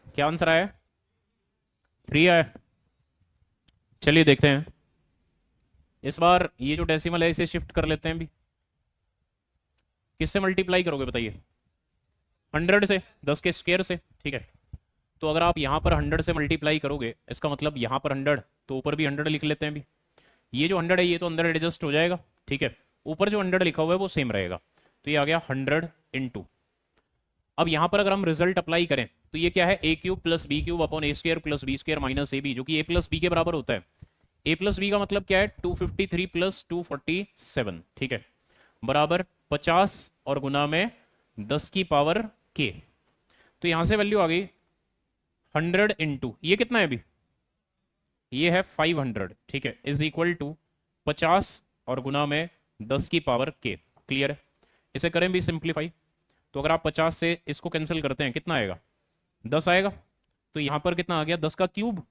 A: क्या आंसर आया, 3 आया। चलिए देखते हैं, इस बार ये जो डेसिमल है इसे शिफ्ट कर लेते हैं भी। किससे मल्टीप्लाई करोगे बताइए, 100 से, 10 के स्क्वायर से। ठीक है, तो अगर आप यहाँ पर 100 से मल्टीप्लाई करोगे इसका मतलब यहाँ पर 100, तो ऊपर भी 100 लिख लेते हैं भी। ये जो 100 है ये तो अंदर एडजस्ट हो जाएगा। ठीक है, ऊपर जो 100 लिखा हुआ है वो सेम रहेगा, तो ये आ गया 100 × अब यहाँ पर अगर हम रिजल्ट अप्लाई करें तो ये क्या है, A³ plus b cube upon A square plus b square minus AB, जो कि A प्लस बी के बराबर होता है। A प्लस बी का मतलब क्या है, 253 प्लस 247। ठीक है, बराबर 50 और गुना में 10 की पावर K। तो यहां से वैल्यू आ गई 100 × ये कितना है अभी, ये है 500। ठीक है, इज इक्वल टू 50 और गुना में 10 की पावर K। क्लियर है? इसे करें भी सिंप्लीफाई, तो अगर आप 50 से इसको कैंसिल करते हैं कितना आएगा, 10 आएगा। तो यहाँ पर कितना आ गया 10 का क्यूब,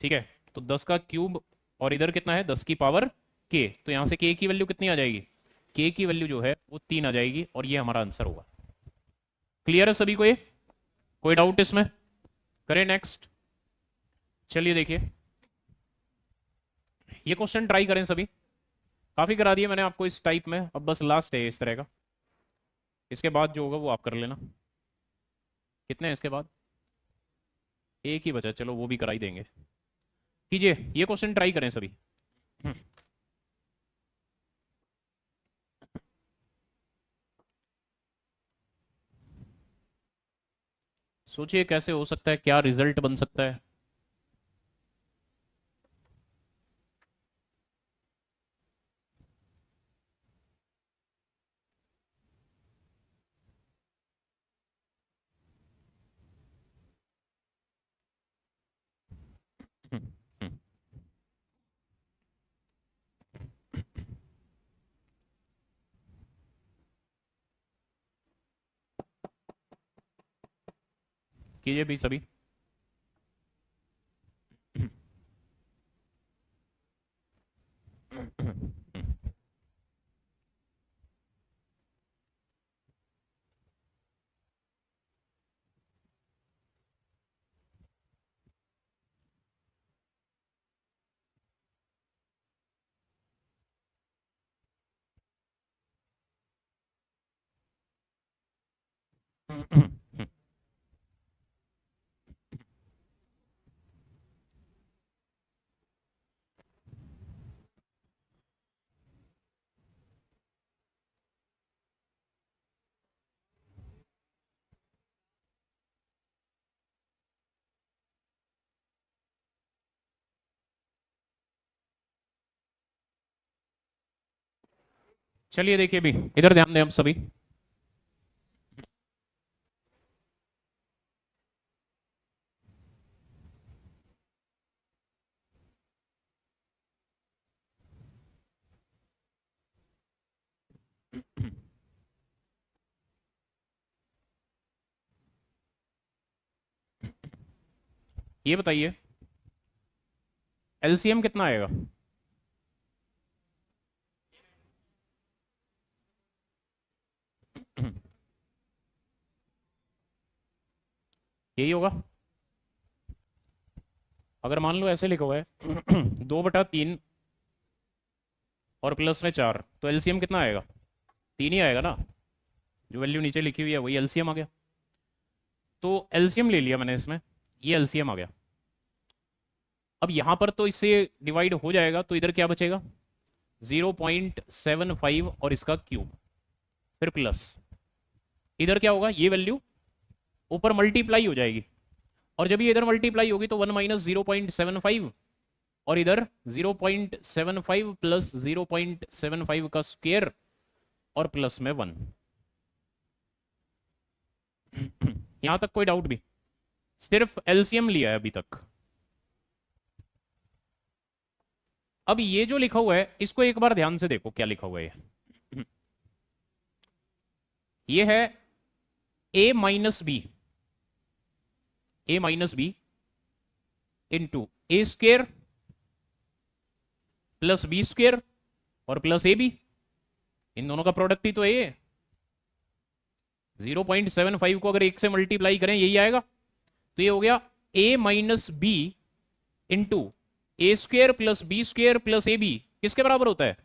A: ठीक है। तो 10 का क्यूब और इधर कितना है 10 की पावर के, तो यहाँ से के की वैल्यू कितनी आ जाएगी, के की वैल्यू जो है वो 3 आ जाएगी और ये हमारा आंसर होगा। क्लियर है सभी को ये, कोई डाउट इसमें? करें नेक्स्ट। चलिए देखिए ये क्वेश्चन ट्राई करें सभी। काफी करा दिया मैंने आपको इस टाइप में, अब बस लास्ट है इस तरह का, इसके बाद जो होगा वो आप कर लेना। कितने हैं इसके बाद? एक ही बचा, चलो वो भी करा ही देंगे। कीजिए ये क्वेश्चन ट्राई करें सभी। सोचिए कैसे हो सकता है, क्या रिजल्ट बन सकता है। कीजिए भी सभी। चलिए देखिए भी, इधर ध्यान दें हम सभी। ये बताइए एलसीएम कितना आएगा? यही होगा। अगर मान लो ऐसे लिखा हुआ है 2/3 और प्लस में 4, तो एलसीएम कितना आएगा? 3 ही आएगा ना, जो वैल्यू नीचे लिखी हुई है वही एलसीएम आ गया। तो एलसीएम ले लिया मैंने इसमें, ये एलसीएम आ गया। अब यहां पर तो इससे डिवाइड हो जाएगा, तो इधर क्या बचेगा 0.75 और इसका क्यूब, फिर प्लस इधर क्या होगा, ये वैल्यू ऊपर मल्टीप्लाई हो जाएगी, और जब ये इधर मल्टीप्लाई होगी तो 1 माइनस 0.75 और इधर 0.75 प्लस 0.75 का स्क्वायर और प्लस में 1। यहां तक कोई डाउट भी? सिर्फ एलसीएम लिया है अभी तक। अब ये जो लिखा हुआ है इसको एक बार ध्यान से देखो, क्या लिखा हुआ है ये है ए minus B, A minus b into a square plus b square और प्लस ए बी, इन दोनों का प्रोडक्ट ही तो है ये। 0.75 को अगर 1 से मल्टीप्लाई करें यही आएगा, तो ये हो गया a minus b into a square plus b square plus a b, किसके बराबर होता है?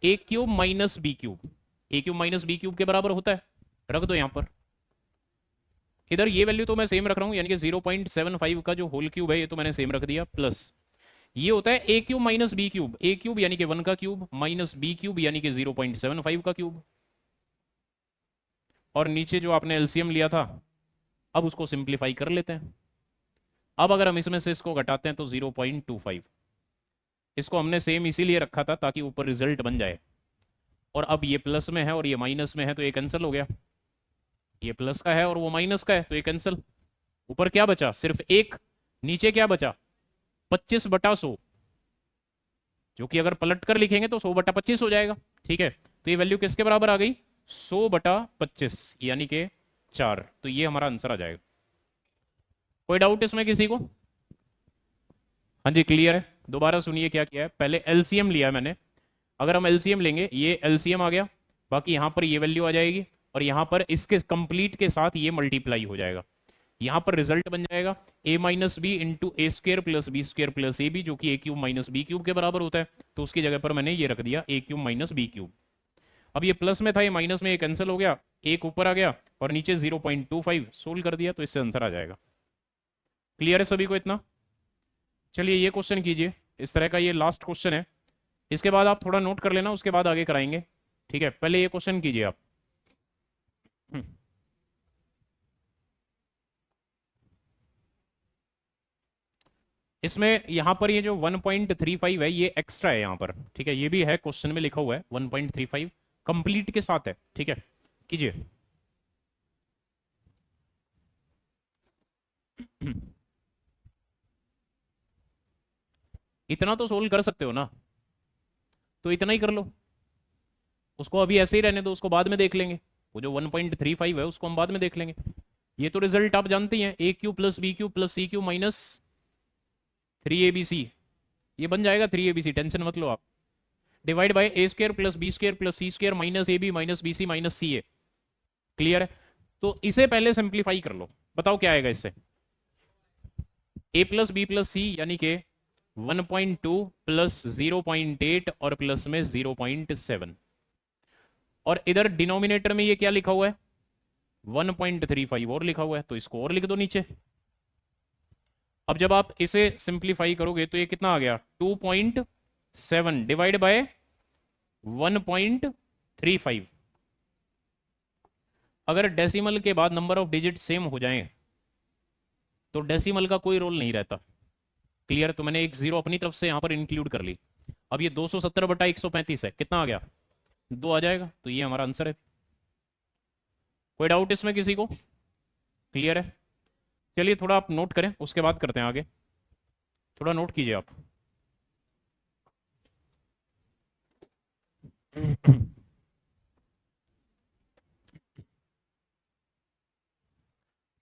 A: A cube minus b cube, a cube minus b cube के बराबर होता है। रख दो यहां पर, इधर ये वैल्यू तो मैं सेम रख रहा हूं, यानी कि 0.75 का जो होल क्यूब है ये तो मैंने सेम रख दिया, प्लस ये होता है a cube minus b cube, a cube यानी कि 1 का क्यूब माइनस बी क्यूब यानी कि 0.75 का क्यूब, और नीचे जो आपने एलसीएम लिया था अब उसको सिंप्लीफाई कर लेते हैं। अब अगर हम इसमें से इसको घटाते हैं तो 0.25, इसको हमने सेम इसीलिए रखा था ताकि ऊपर रिजल्ट बन जाए, और अब ये प्लस में है और ये माइनस में है तो ये कैंसिल हो गया, ये प्लस का है और वो माइनस का है तो ये कैंसिल। ऊपर क्या बचा, सिर्फ एक, नीचे क्या बचा 25/100, जो कि अगर पलट कर लिखेंगे तो 100/25 हो जाएगा, ठीक है। तो ये वैल्यू किसके बराबर आ गई 100/25 यानी कि 4, तो ये हमारा आंसर आ जाएगा। कोई डाउट इसमें किसी को? हाँ जी, क्लियर है। दोबारा सुनिए क्या किया है। पहले एलसीएम लिया है मैंने। अगर हम एलसीएम लेंगे, ये एलसीएम आ गया, बाकी यहाँ पर ये वैल्यू आ जाएगी, और यहाँ पर इसके कंप्लीट के साथ ये मल्टीप्लाई हो जाएगा। यहाँ पर रिजल्ट बन जाएगा a minus b into a square plus b square plus a b, जो कि a cube minus b cube के बराबर होता है। तो उसकी जगह पर मैंने ये रख दिया ए क्यूब माइनस बी क्यूब। अब ये प्लस में था, ये माइनस में, ये कैंसिल हो गया, एक ऊपर आ गया और नीचे 0.25 सोल्व कर दिया, तो इससे आंसर आ जाएगा। क्लियर है सभी को इतना? चलिए ये क्वेश्चन कीजिए, इस तरह का ये लास्ट क्वेश्चन है। इसके बाद आप थोड़ा नोट कर लेना, उसके बाद आगे कराएंगे। ठीक है, पहले ये क्वेश्चन कीजिए आप। हम्म, इसमें यहाँ पर ये जो 1.35 है ये एक्स्ट्रा है यहाँ पर। ठीक है, ये भी है क्वेश्चन में लिखा हुआ है 1.35 कंप्लीट के साथ है। ठीक है, कीजिए। इतना तो सोल्व कर सकते हो ना, तो इतना ही कर लो। उसको अभी ऐसे ही रहने दो, उसको बाद में देख लेंगे। वो जो 1.35 है उसको हम बाद में देख लेंगे। ये तो रिजल्ट आप जानते ही हैं, a cube plus b cube plus c cube minus 3abc। ये बन जाएगा 3abc, टेंशन मत लो आप। Divide by a square plus b square plus c square minus a b minus b c minus c a. Clear है? तो इसे पहले सिंप्लीफाई कर लो, बताओ क्या आएगा इससे। ए प्लस बी प्लस सी यानी कि 1.2 प्लस 0.8 और प्लस में 0.7, और इधर डिनोमिनेटर में ये क्या लिखा हुआ है 1.35 और लिखा हुआ है, तो इसको और लिख दो नीचे। अब जब आप इसे सिंप्लीफाई करोगे तो ये कितना आ गया 2.7 डिवाइड बाय 1.35। अगर डेसिमल के बाद नंबर ऑफ डिजिट सेम हो जाएं तो डेसिमल का कोई रोल नहीं रहता। क्लियर? तो मैंने एक जीरो अपनी तरफ से यहां पर इंक्लूड कर ली। अब ये 270/135 है, कितना आ गया 2 आ जाएगा, तो ये हमारा आंसर है। कोई डाउट इसमें किसी को? क्लियर है? चलिए थोड़ा आप नोट करें, उसके बाद करते हैं आगे। थोड़ा नोट कीजिए आप।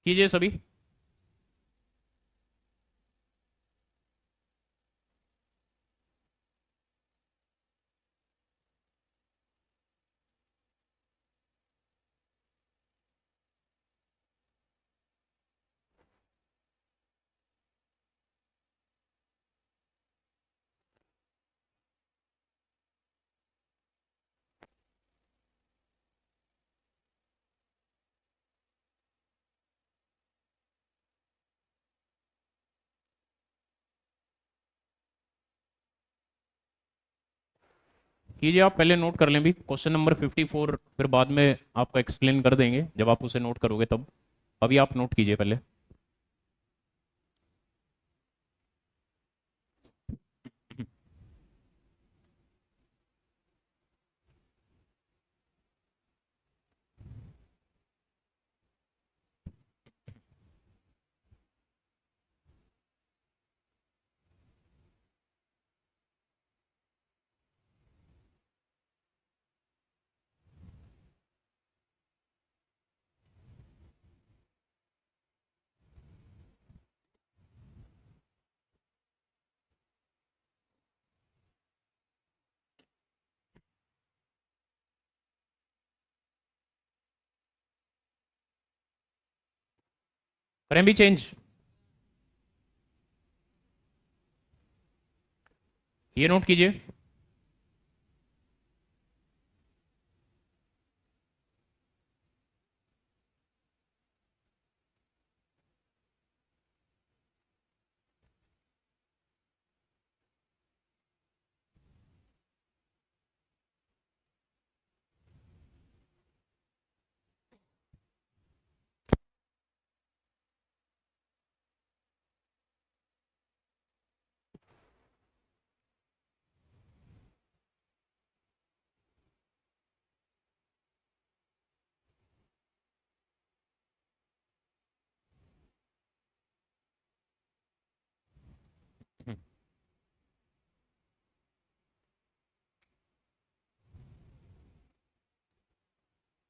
A: कीजिए सभी। कीजिए आप, पहले नोट कर लें भी क्वेश्चन नंबर 54, फिर बाद में आपको एक्सप्लेन कर देंगे जब आप उसे नोट करोगे तब। अभी आप नोट कीजिए पहले। करें भी चेंज, ये नोट कीजिए।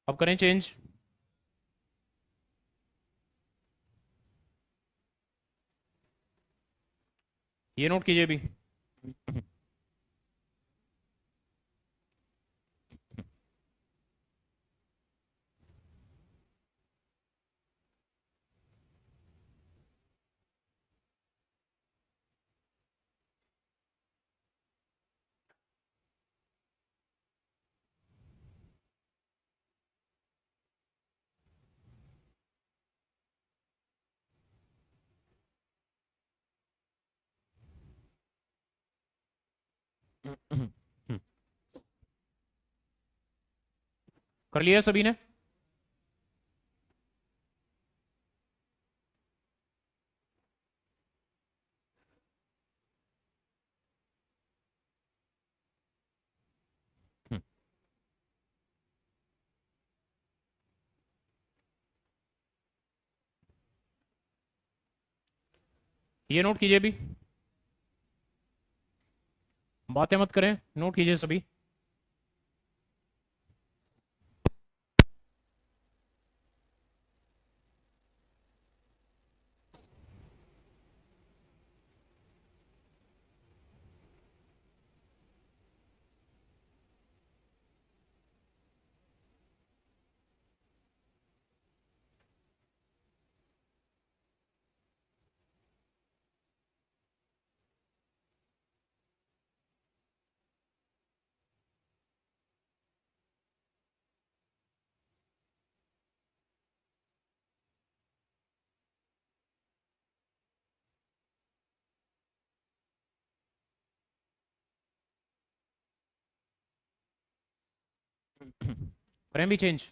A: अब करें चेंज। ये नोट कीजिए भी। कर लिया सभी ने? ये नोट कीजिए भी। बातें मत करें, नोट कीजिए सभी। करें भी चेंज।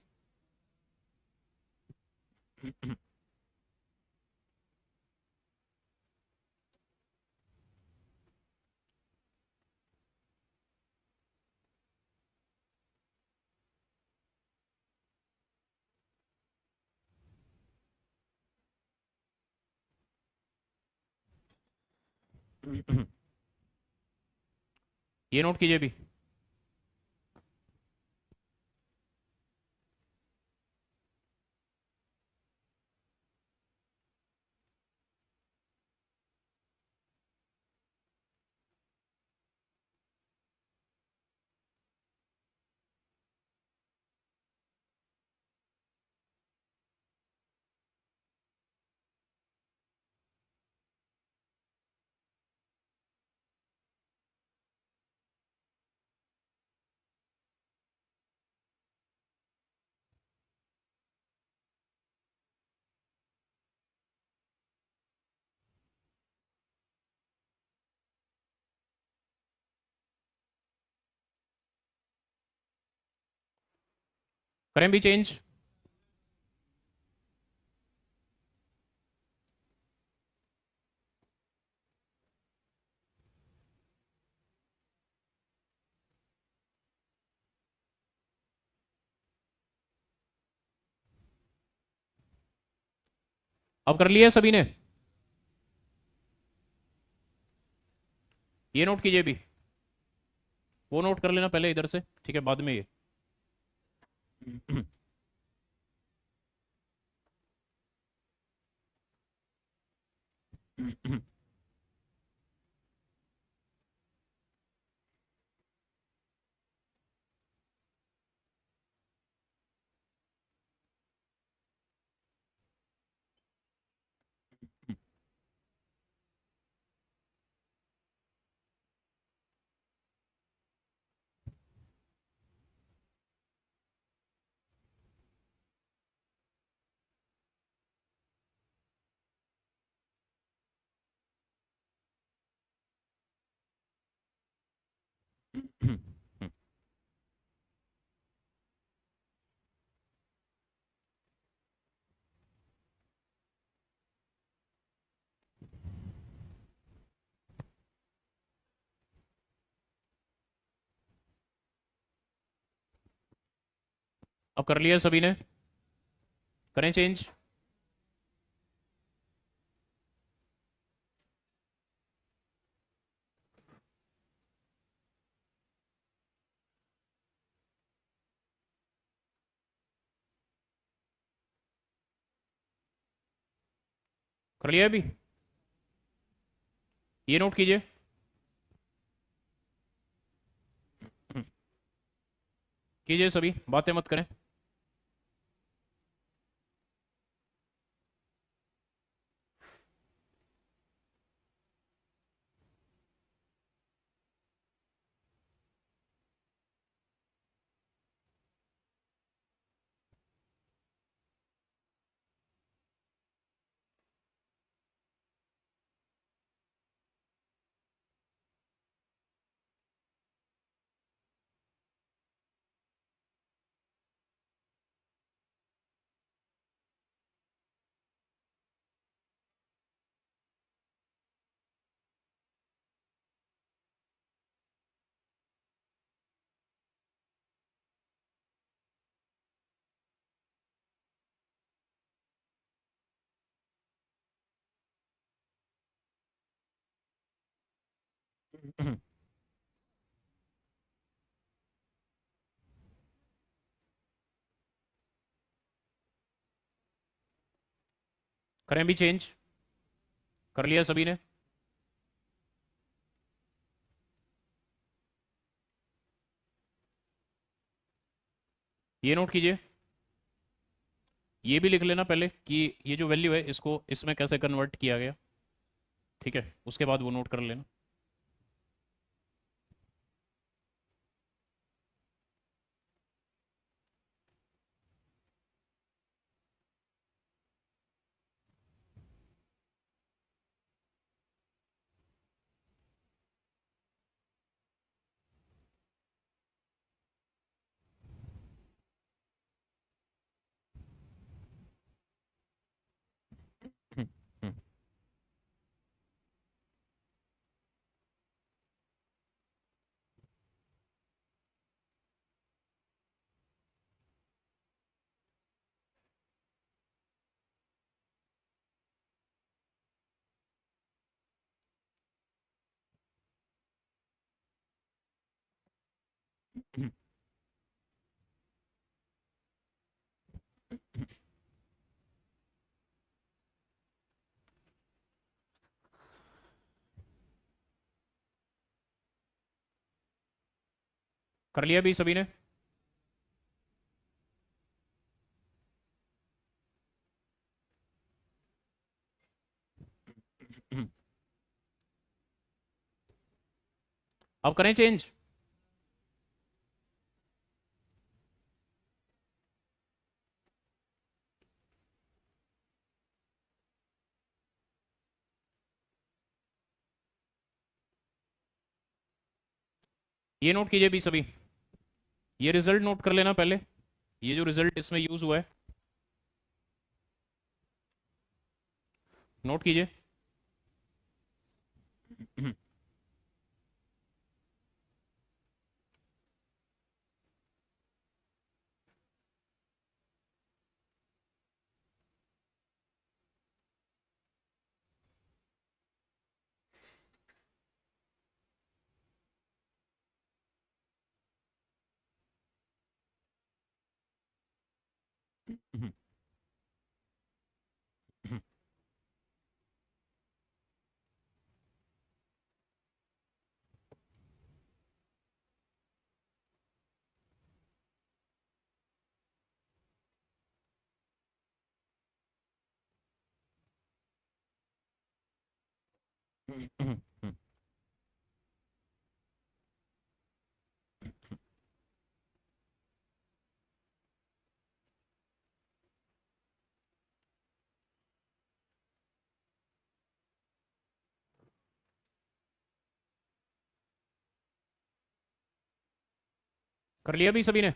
A: ये नोट कीजिए भी। करें भी चेंज। अब कर लिया सभी ने? ये नोट कीजिए भी। वो नोट कर लेना पहले इधर से, ठीक है, बाद में ये। अब कर लिया सभी ने? करें चेंज। कर लिया अभी? ये नोट कीजिए। कीजिए सभी, बातें मत करें। करें भी चेंज? कर लिया सभी ने? ये नोट कीजिए। ये भी लिख लेना पहले कि ये जो वैल्यू है इसको इसमें कैसे कन्वर्ट किया गया। ठीक है, उसके बाद वो नोट कर लेना। हम्म, हम्म, हम्म। कर लिया भी सभी ने? अब करें चेंज? ये नोट कीजिए भी सभी। ये रिजल्ट नोट कर लेना पहले, ये जो रिजल्ट इसमें यूज हुआ है, नोट कीजिए। कर लिया भी सभी ने?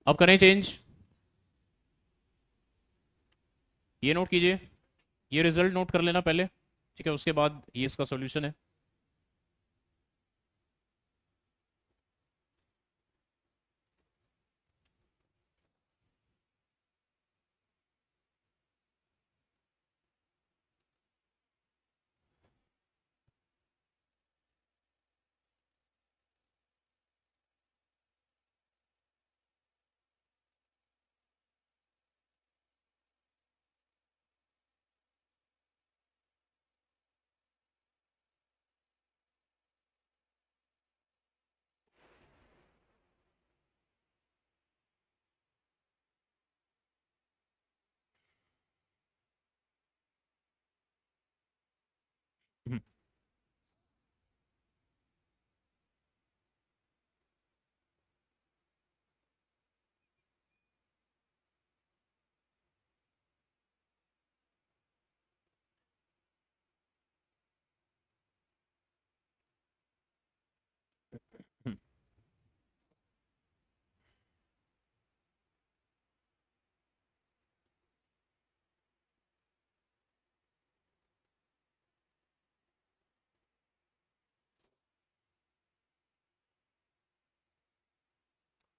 A: अब करें चेंज? ये नोट कीजिए। ये रिजल्ट नोट कर लेना पहले, ठीक है, उसके बाद ये इसका सॉल्यूशन है।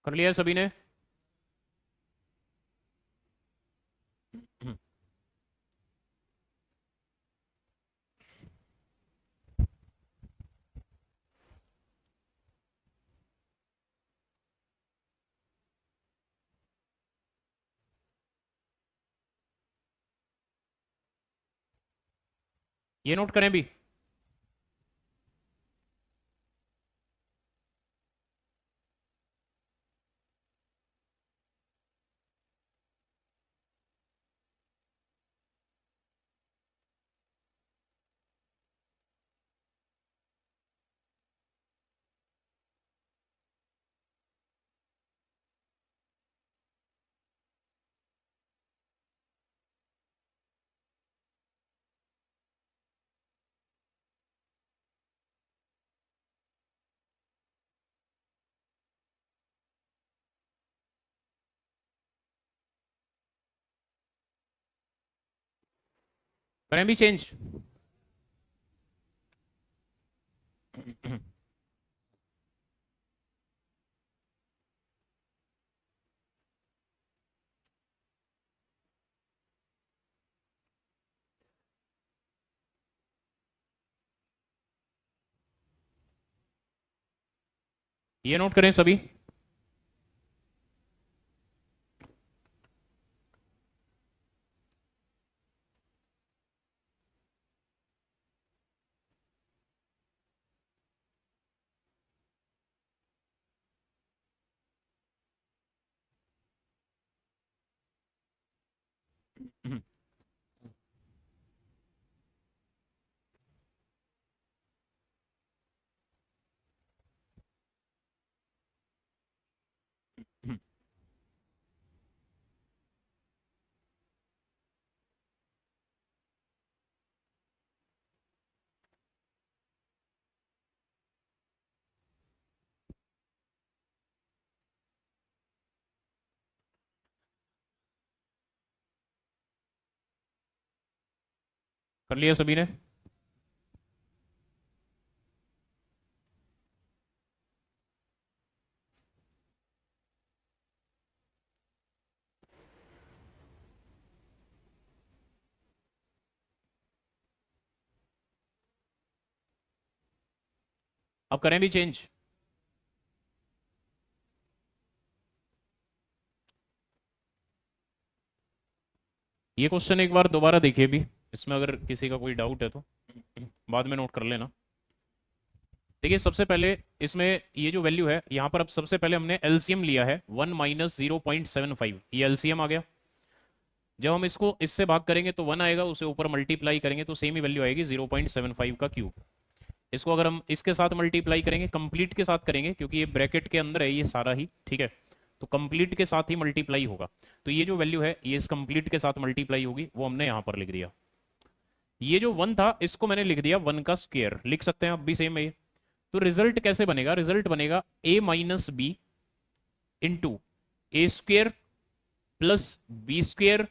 A: कर लिया है सभी ने? ये नोट करें भी। करें भी चेंज। ये नोट करें सभी। कर लिया सभी ने? अब करें भी चेंज। ये क्वेश्चन एक बार दोबारा देखिए भी, इसमें अगर किसी का कोई डाउट है तो बाद में नोट कर लेना। देखिए सबसे पहले इसमें ये जो वैल्यू है यहाँ पर, अब सबसे पहले हमने एलसीएम लिया है 1 - 0.75, ये एलसीएम आ गया। जब हम इसको इससे भाग करेंगे तो 1 आएगा, उसे ऊपर मल्टीप्लाई करेंगे तो सेम ही वैल्यू आएगी 0.75 का क्यूब। इसको अगर हम इसके साथ मल्टीप्लाई करेंगे, कंप्लीट के साथ करेंगे क्योंकि ये ब्रैकेट के अंदर है ये सारा ही, ठीक है, तो कंप्लीट के साथ ही मल्टीप्लाई होगा। तो ये जो वैल्यू है ये इस कंप्लीट के साथ मल्टीप्लाई होगी, वो हमने यहाँ पर लिख दिया। ये जो 1 था इसको मैंने लिख दिया 1 का स्क्वायर, लिख सकते हैं अब भी सेम है ये। तो रिजल्ट कैसे बनेगा? रिजल्ट बनेगा a - b into a square plus b square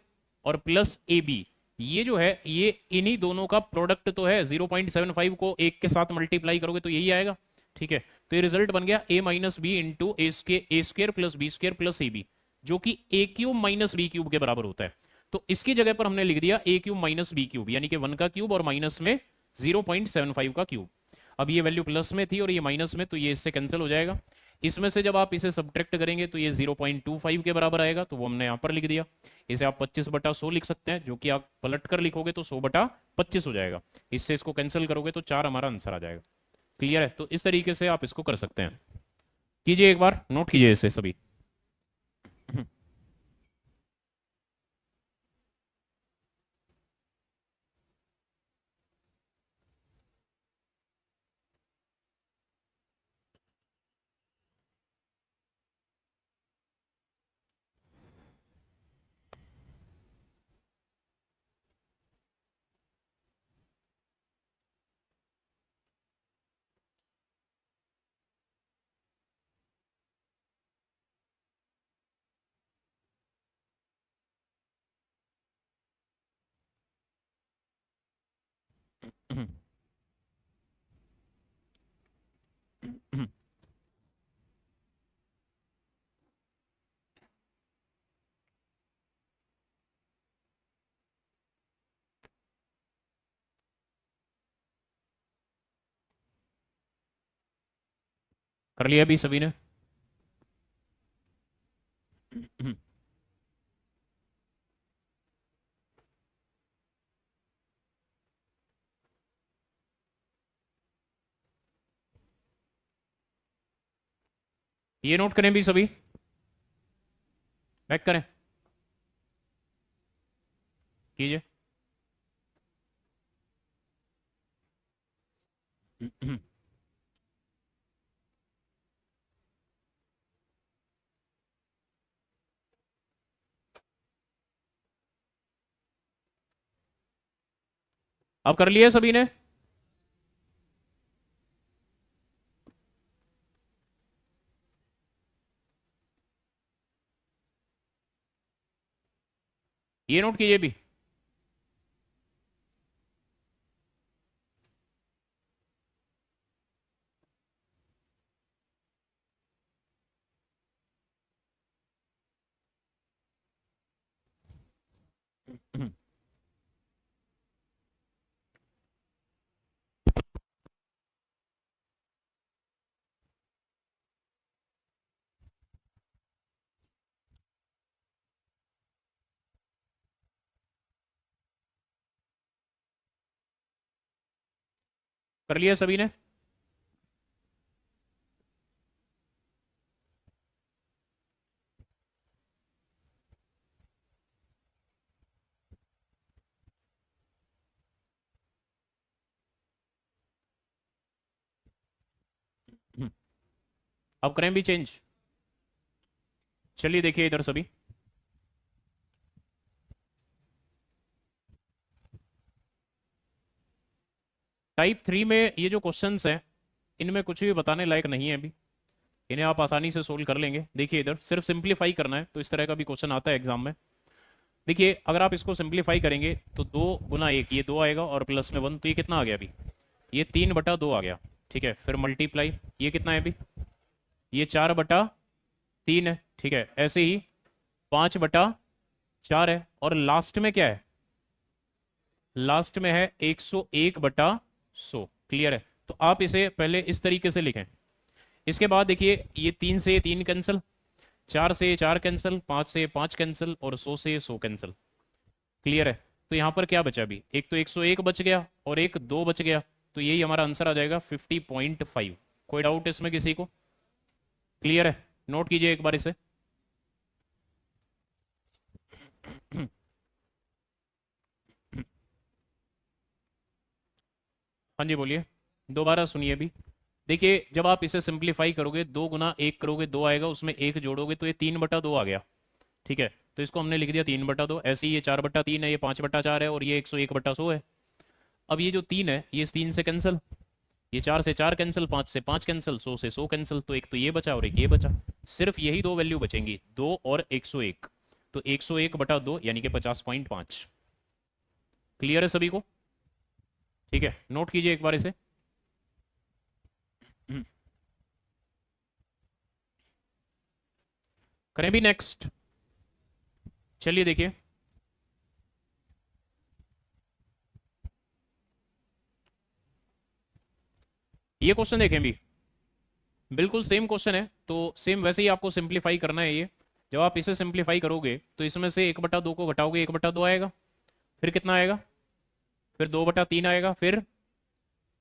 A: और प्लस ए बी। ये जो है ये इन्हीं दोनों का प्रोडक्ट तो है, 0.75 को एक के साथ मल्टीप्लाई करोगे तो यही आएगा, ठीक है। तो ये रिजल्ट बन गया a - b into a square plus b square plus a b, जो कि a cube minus b cube के बराबर होता है। तो इसकी जगह पर हमने लिख दिया ए क्यूब माइनस बी क्यूब, यानी कि 1 का क्यूब और माइनस में 0.75 का क्यूब। अब ये वैल्यू प्लस में थी और ये माइनस में, तो ये इससे कैंसिल हो जाएगा। इसमें से जब आप इसे सब्ट्रैक्ट करेंगे तो ये 0.25 के बराबर आएगा, तो वो हमने यहाँ पर लिख दिया। इसे आप 25/100 लिख सकते हैं, जो कि आप पलट कर लिखोगे तो 100/25 हो जाएगा। इससे इसको कैंसिल करोगे तो 4 हमारा आंसर आ जाएगा। क्लियर है? तो इस तरीके से आप इसको कर सकते हैं। कीजिए एक बार, नोट कीजिए इसे सभी। कर लिया अभी सभी ने? ये नोट करें भी सभी, बैक करें, कीजिए। अब कर लिया सभी ने? ये नोट कीजिए भी। कर लिया सभी ने? अब करें भी चेंज। चलिए देखिए इधर सभी। टाइप 3 में ये जो क्वेश्चंस हैं, इनमें कुछ भी बताने लायक नहीं है अभी। इन्हें आप आसानी से सोल्व कर लेंगे। देखिए इधर सिर्फ सिंपलीफाई करना है, तो इस तरह का भी क्वेश्चन आता है एग्जाम में। देखिए अगर आप इसको सिंपलीफाई करेंगे तो 2 गुना 1, ये 2 आएगा, और प्लस में 1, तो ये कितना आ गया अभी? ये 3/2 आ गया। ठीक है, फिर मल्टीप्लाई, ये कितना है अभी? ये 4/3 है। ठीक है, ऐसे ही 5/4 है, और लास्ट में क्या है? लास्ट में है 101/100। क्लियर है? तो आप इसे पहले इस तरीके से लिखें। इसके बाद देखिए, ये 3 से 3 कैंसिल, 4 से 4 कैंसिल, 5 से 5 कैंसिल, और 100 से 100 कैंसिल। क्लियर है? तो यहाँ पर क्या बचा अभी? एक तो 101 बच गया, और एक 2 बच गया। तो यही हमारा आंसर आ जाएगा 50.5। कोई डाउट इसमें किसी को? क्लियर है? नोट कीजिए एक बार इसे। हाँ जी बोलिए, दोबारा सुनिए भी। देखिए जब आप इसे सिंप्लीफाई करोगे, 2 गुना 1 करोगे, 2 आएगा, उसमें 1 जोड़ोगे तो ये 3/2 आ गया। ठीक है, तो इसको हमने लिख दिया 3/2। ऐसे ही ये 4/3 है, ये 5/4 है, और ये 101/100 है। अब ये जो 3 है, ये इस 3 से कैंसिल, ये 4 से 4 कैंसिल, 5 से 5 कैंसिल, 100 से 100 कैंसिल, तो एक तो ये बचा और एक ये बचा। सिर्फ यही दो वैल्यू बचेंगी, 2 और 101। तो 101/2 यानी कि 50.5। क्लियर है सभी को? ठीक है, नोट कीजिए एक बार इसे। करें भी नेक्स्ट। चलिए देखिए, ये क्वेश्चन देखें भी। बिल्कुल सेम क्वेश्चन है, तो सेम वैसे ही आपको सिंप्लीफाई करना है ये। जब आप इसे सिंप्लीफाई करोगे तो इसमें से 1/2 को घटाओगे, 1/2 आएगा। फिर कितना आएगा? फिर 2/3 आएगा, फिर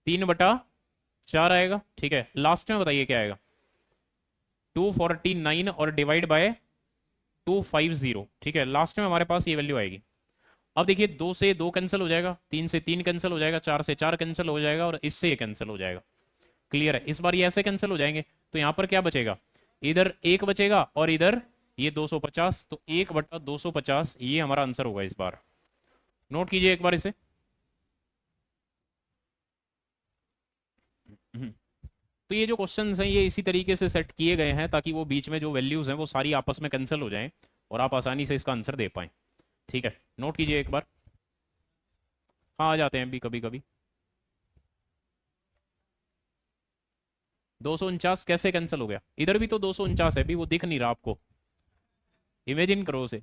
A: 3/4 आएगा। ठीक है, लास्ट में बताइए क्या आएगा? 249, और डिवाइड बाय 250। ठीक है, लास्ट में हमारे पास ये वैल्यू आएगी। अब देखिए, 2 से 2 कैंसिल हो जाएगा, 3 से 3 कैंसिल हो जाएगा, 4 से 4 कैंसिल हो जाएगा, और इससे ये कैंसिल हो जाएगा। क्लियर है? इस बार ये ऐसे कैंसिल हो जाएंगे, तो यहाँ पर क्या बचेगा? इधर 1 बचेगा, और इधर ये 250। तो 1/250 ये हमारा आंसर होगा इस बार। नोट कीजिए एक बार इसे। तो ये जो क्वेश्चंस हैं, ये इसी तरीके से सेट किए गए हैं ताकि वो बीच में जो वैल्यूज हैं वो सारी आपस में कैंसिल हो जाएं, और आप आसानी से इसका आंसर दे पाएं। ठीक है, नोट कीजिए एक बार। हाँ, आ जाते हैं भी कभी कभी। 249 कैसे कैंसिल हो गया? इधर भी तो 249 है भी, वो दिख नहीं रहा आपको? इमेजिन करो उसे।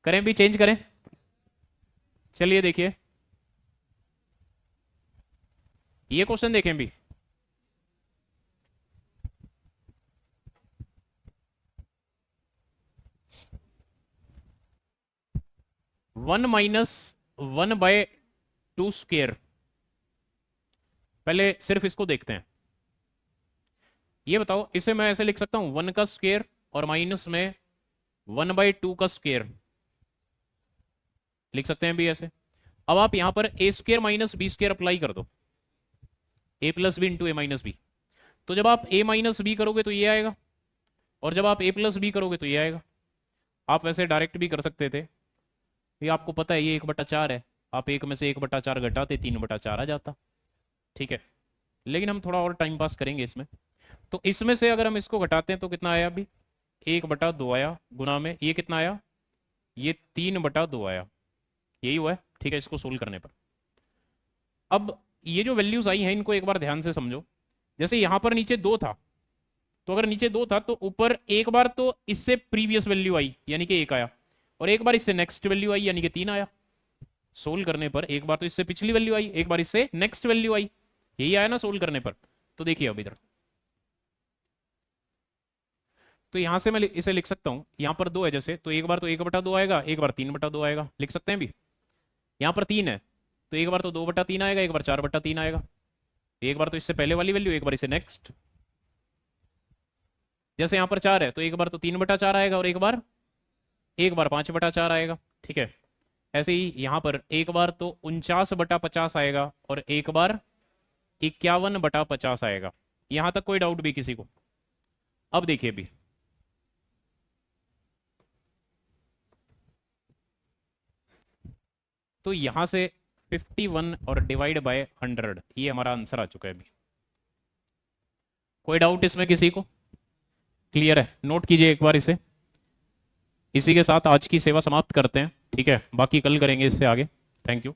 A: करें भी चेंज करें? चलिए देखिए, ये क्वेश्चन देखें भी, one minus one by two square. पहले सिर्फ इसको देखते हैं। ये बताओ, इसे मैं ऐसे लिख सकता हूं, वन का स्क्वेयर और माइनस में वन बाई टू का स्क्वेयर लिख सकते हैं भी ऐसे। अब आप यहां पर a square minus b square apply कर दो, a plus b into a minus b. तो जब आप ए माइनस बी करोगे तो ये आएगा, और जब आप ए प्लस बी करोगे तो ये आएगा। आप वैसे डायरेक्ट भी कर सकते थे, ये आपको पता है ये 1/4 है, आप एक में से 1/4 घटाते 3/4 आ जाता। ठीक है, लेकिन हम थोड़ा और टाइम पास करेंगे इसमें। तो इसमें से अगर हम इसको घटाते हैं तो कितना आया अभी, 1/2 आया, गुना में ये कितना आया, ये 3/2 आया। यही हुआ है। ठीक है, इसको सोल्व करने पर अब ये जो वैल्यूज आई हैं इनको एक बार ध्यान से समझो। जैसे यहां पर नीचे 2 था, तो अगर नीचे 2 था तो ऊपर एक बार तो इससे प्रीवियस वैल्यू आई यानी कि 1 आया, और एक बार इससे नेक्स्ट वैल्यू आई यानी कि 3 आया। सोल्व करने पर एक बार तो इससे पिछली वैल्यू आई, एक बार इससे नेक्स्ट वैल्यू आई, यही आया ना सोल्व करने पर। तो देखिए अब इधर, तो यहां से मैं इसे लिख सकता हूं, यहां पर 2 है जैसे, तो एक बार तो 1/2 आएगा, एक बार 3/2 आएगा, लिख सकते हैं भी। यहां पर 3 है तो एक बार तो 2/3 आएगा, एक बार 4/3 आएगा। एक बार तो इससे पहले वाली वैल्यू, एक बार इससे नेक्स्ट। जैसे यहां पर 4 है तो एक बार तो 3/4 आएगा, और एक बार 5/4 आएगा। ठीक है, ऐसे ही यहां पर एक बार तो 49/50 आएगा, और एक बार 51/50 आएगा। यहां तक कोई डाउट भी किसी को? अब देखिए भी, तो यहां से 51 और डिवाइड बाय 100, ये हमारा आंसर आ चुका है अभी। कोई डाउट इसमें किसी को? क्लियर है? नोट कीजिए एक बार इसे। इसी के साथ आज की सेवा समाप्त करते हैं। ठीक है, बाकी कल करेंगे इससे आगे। Thank you.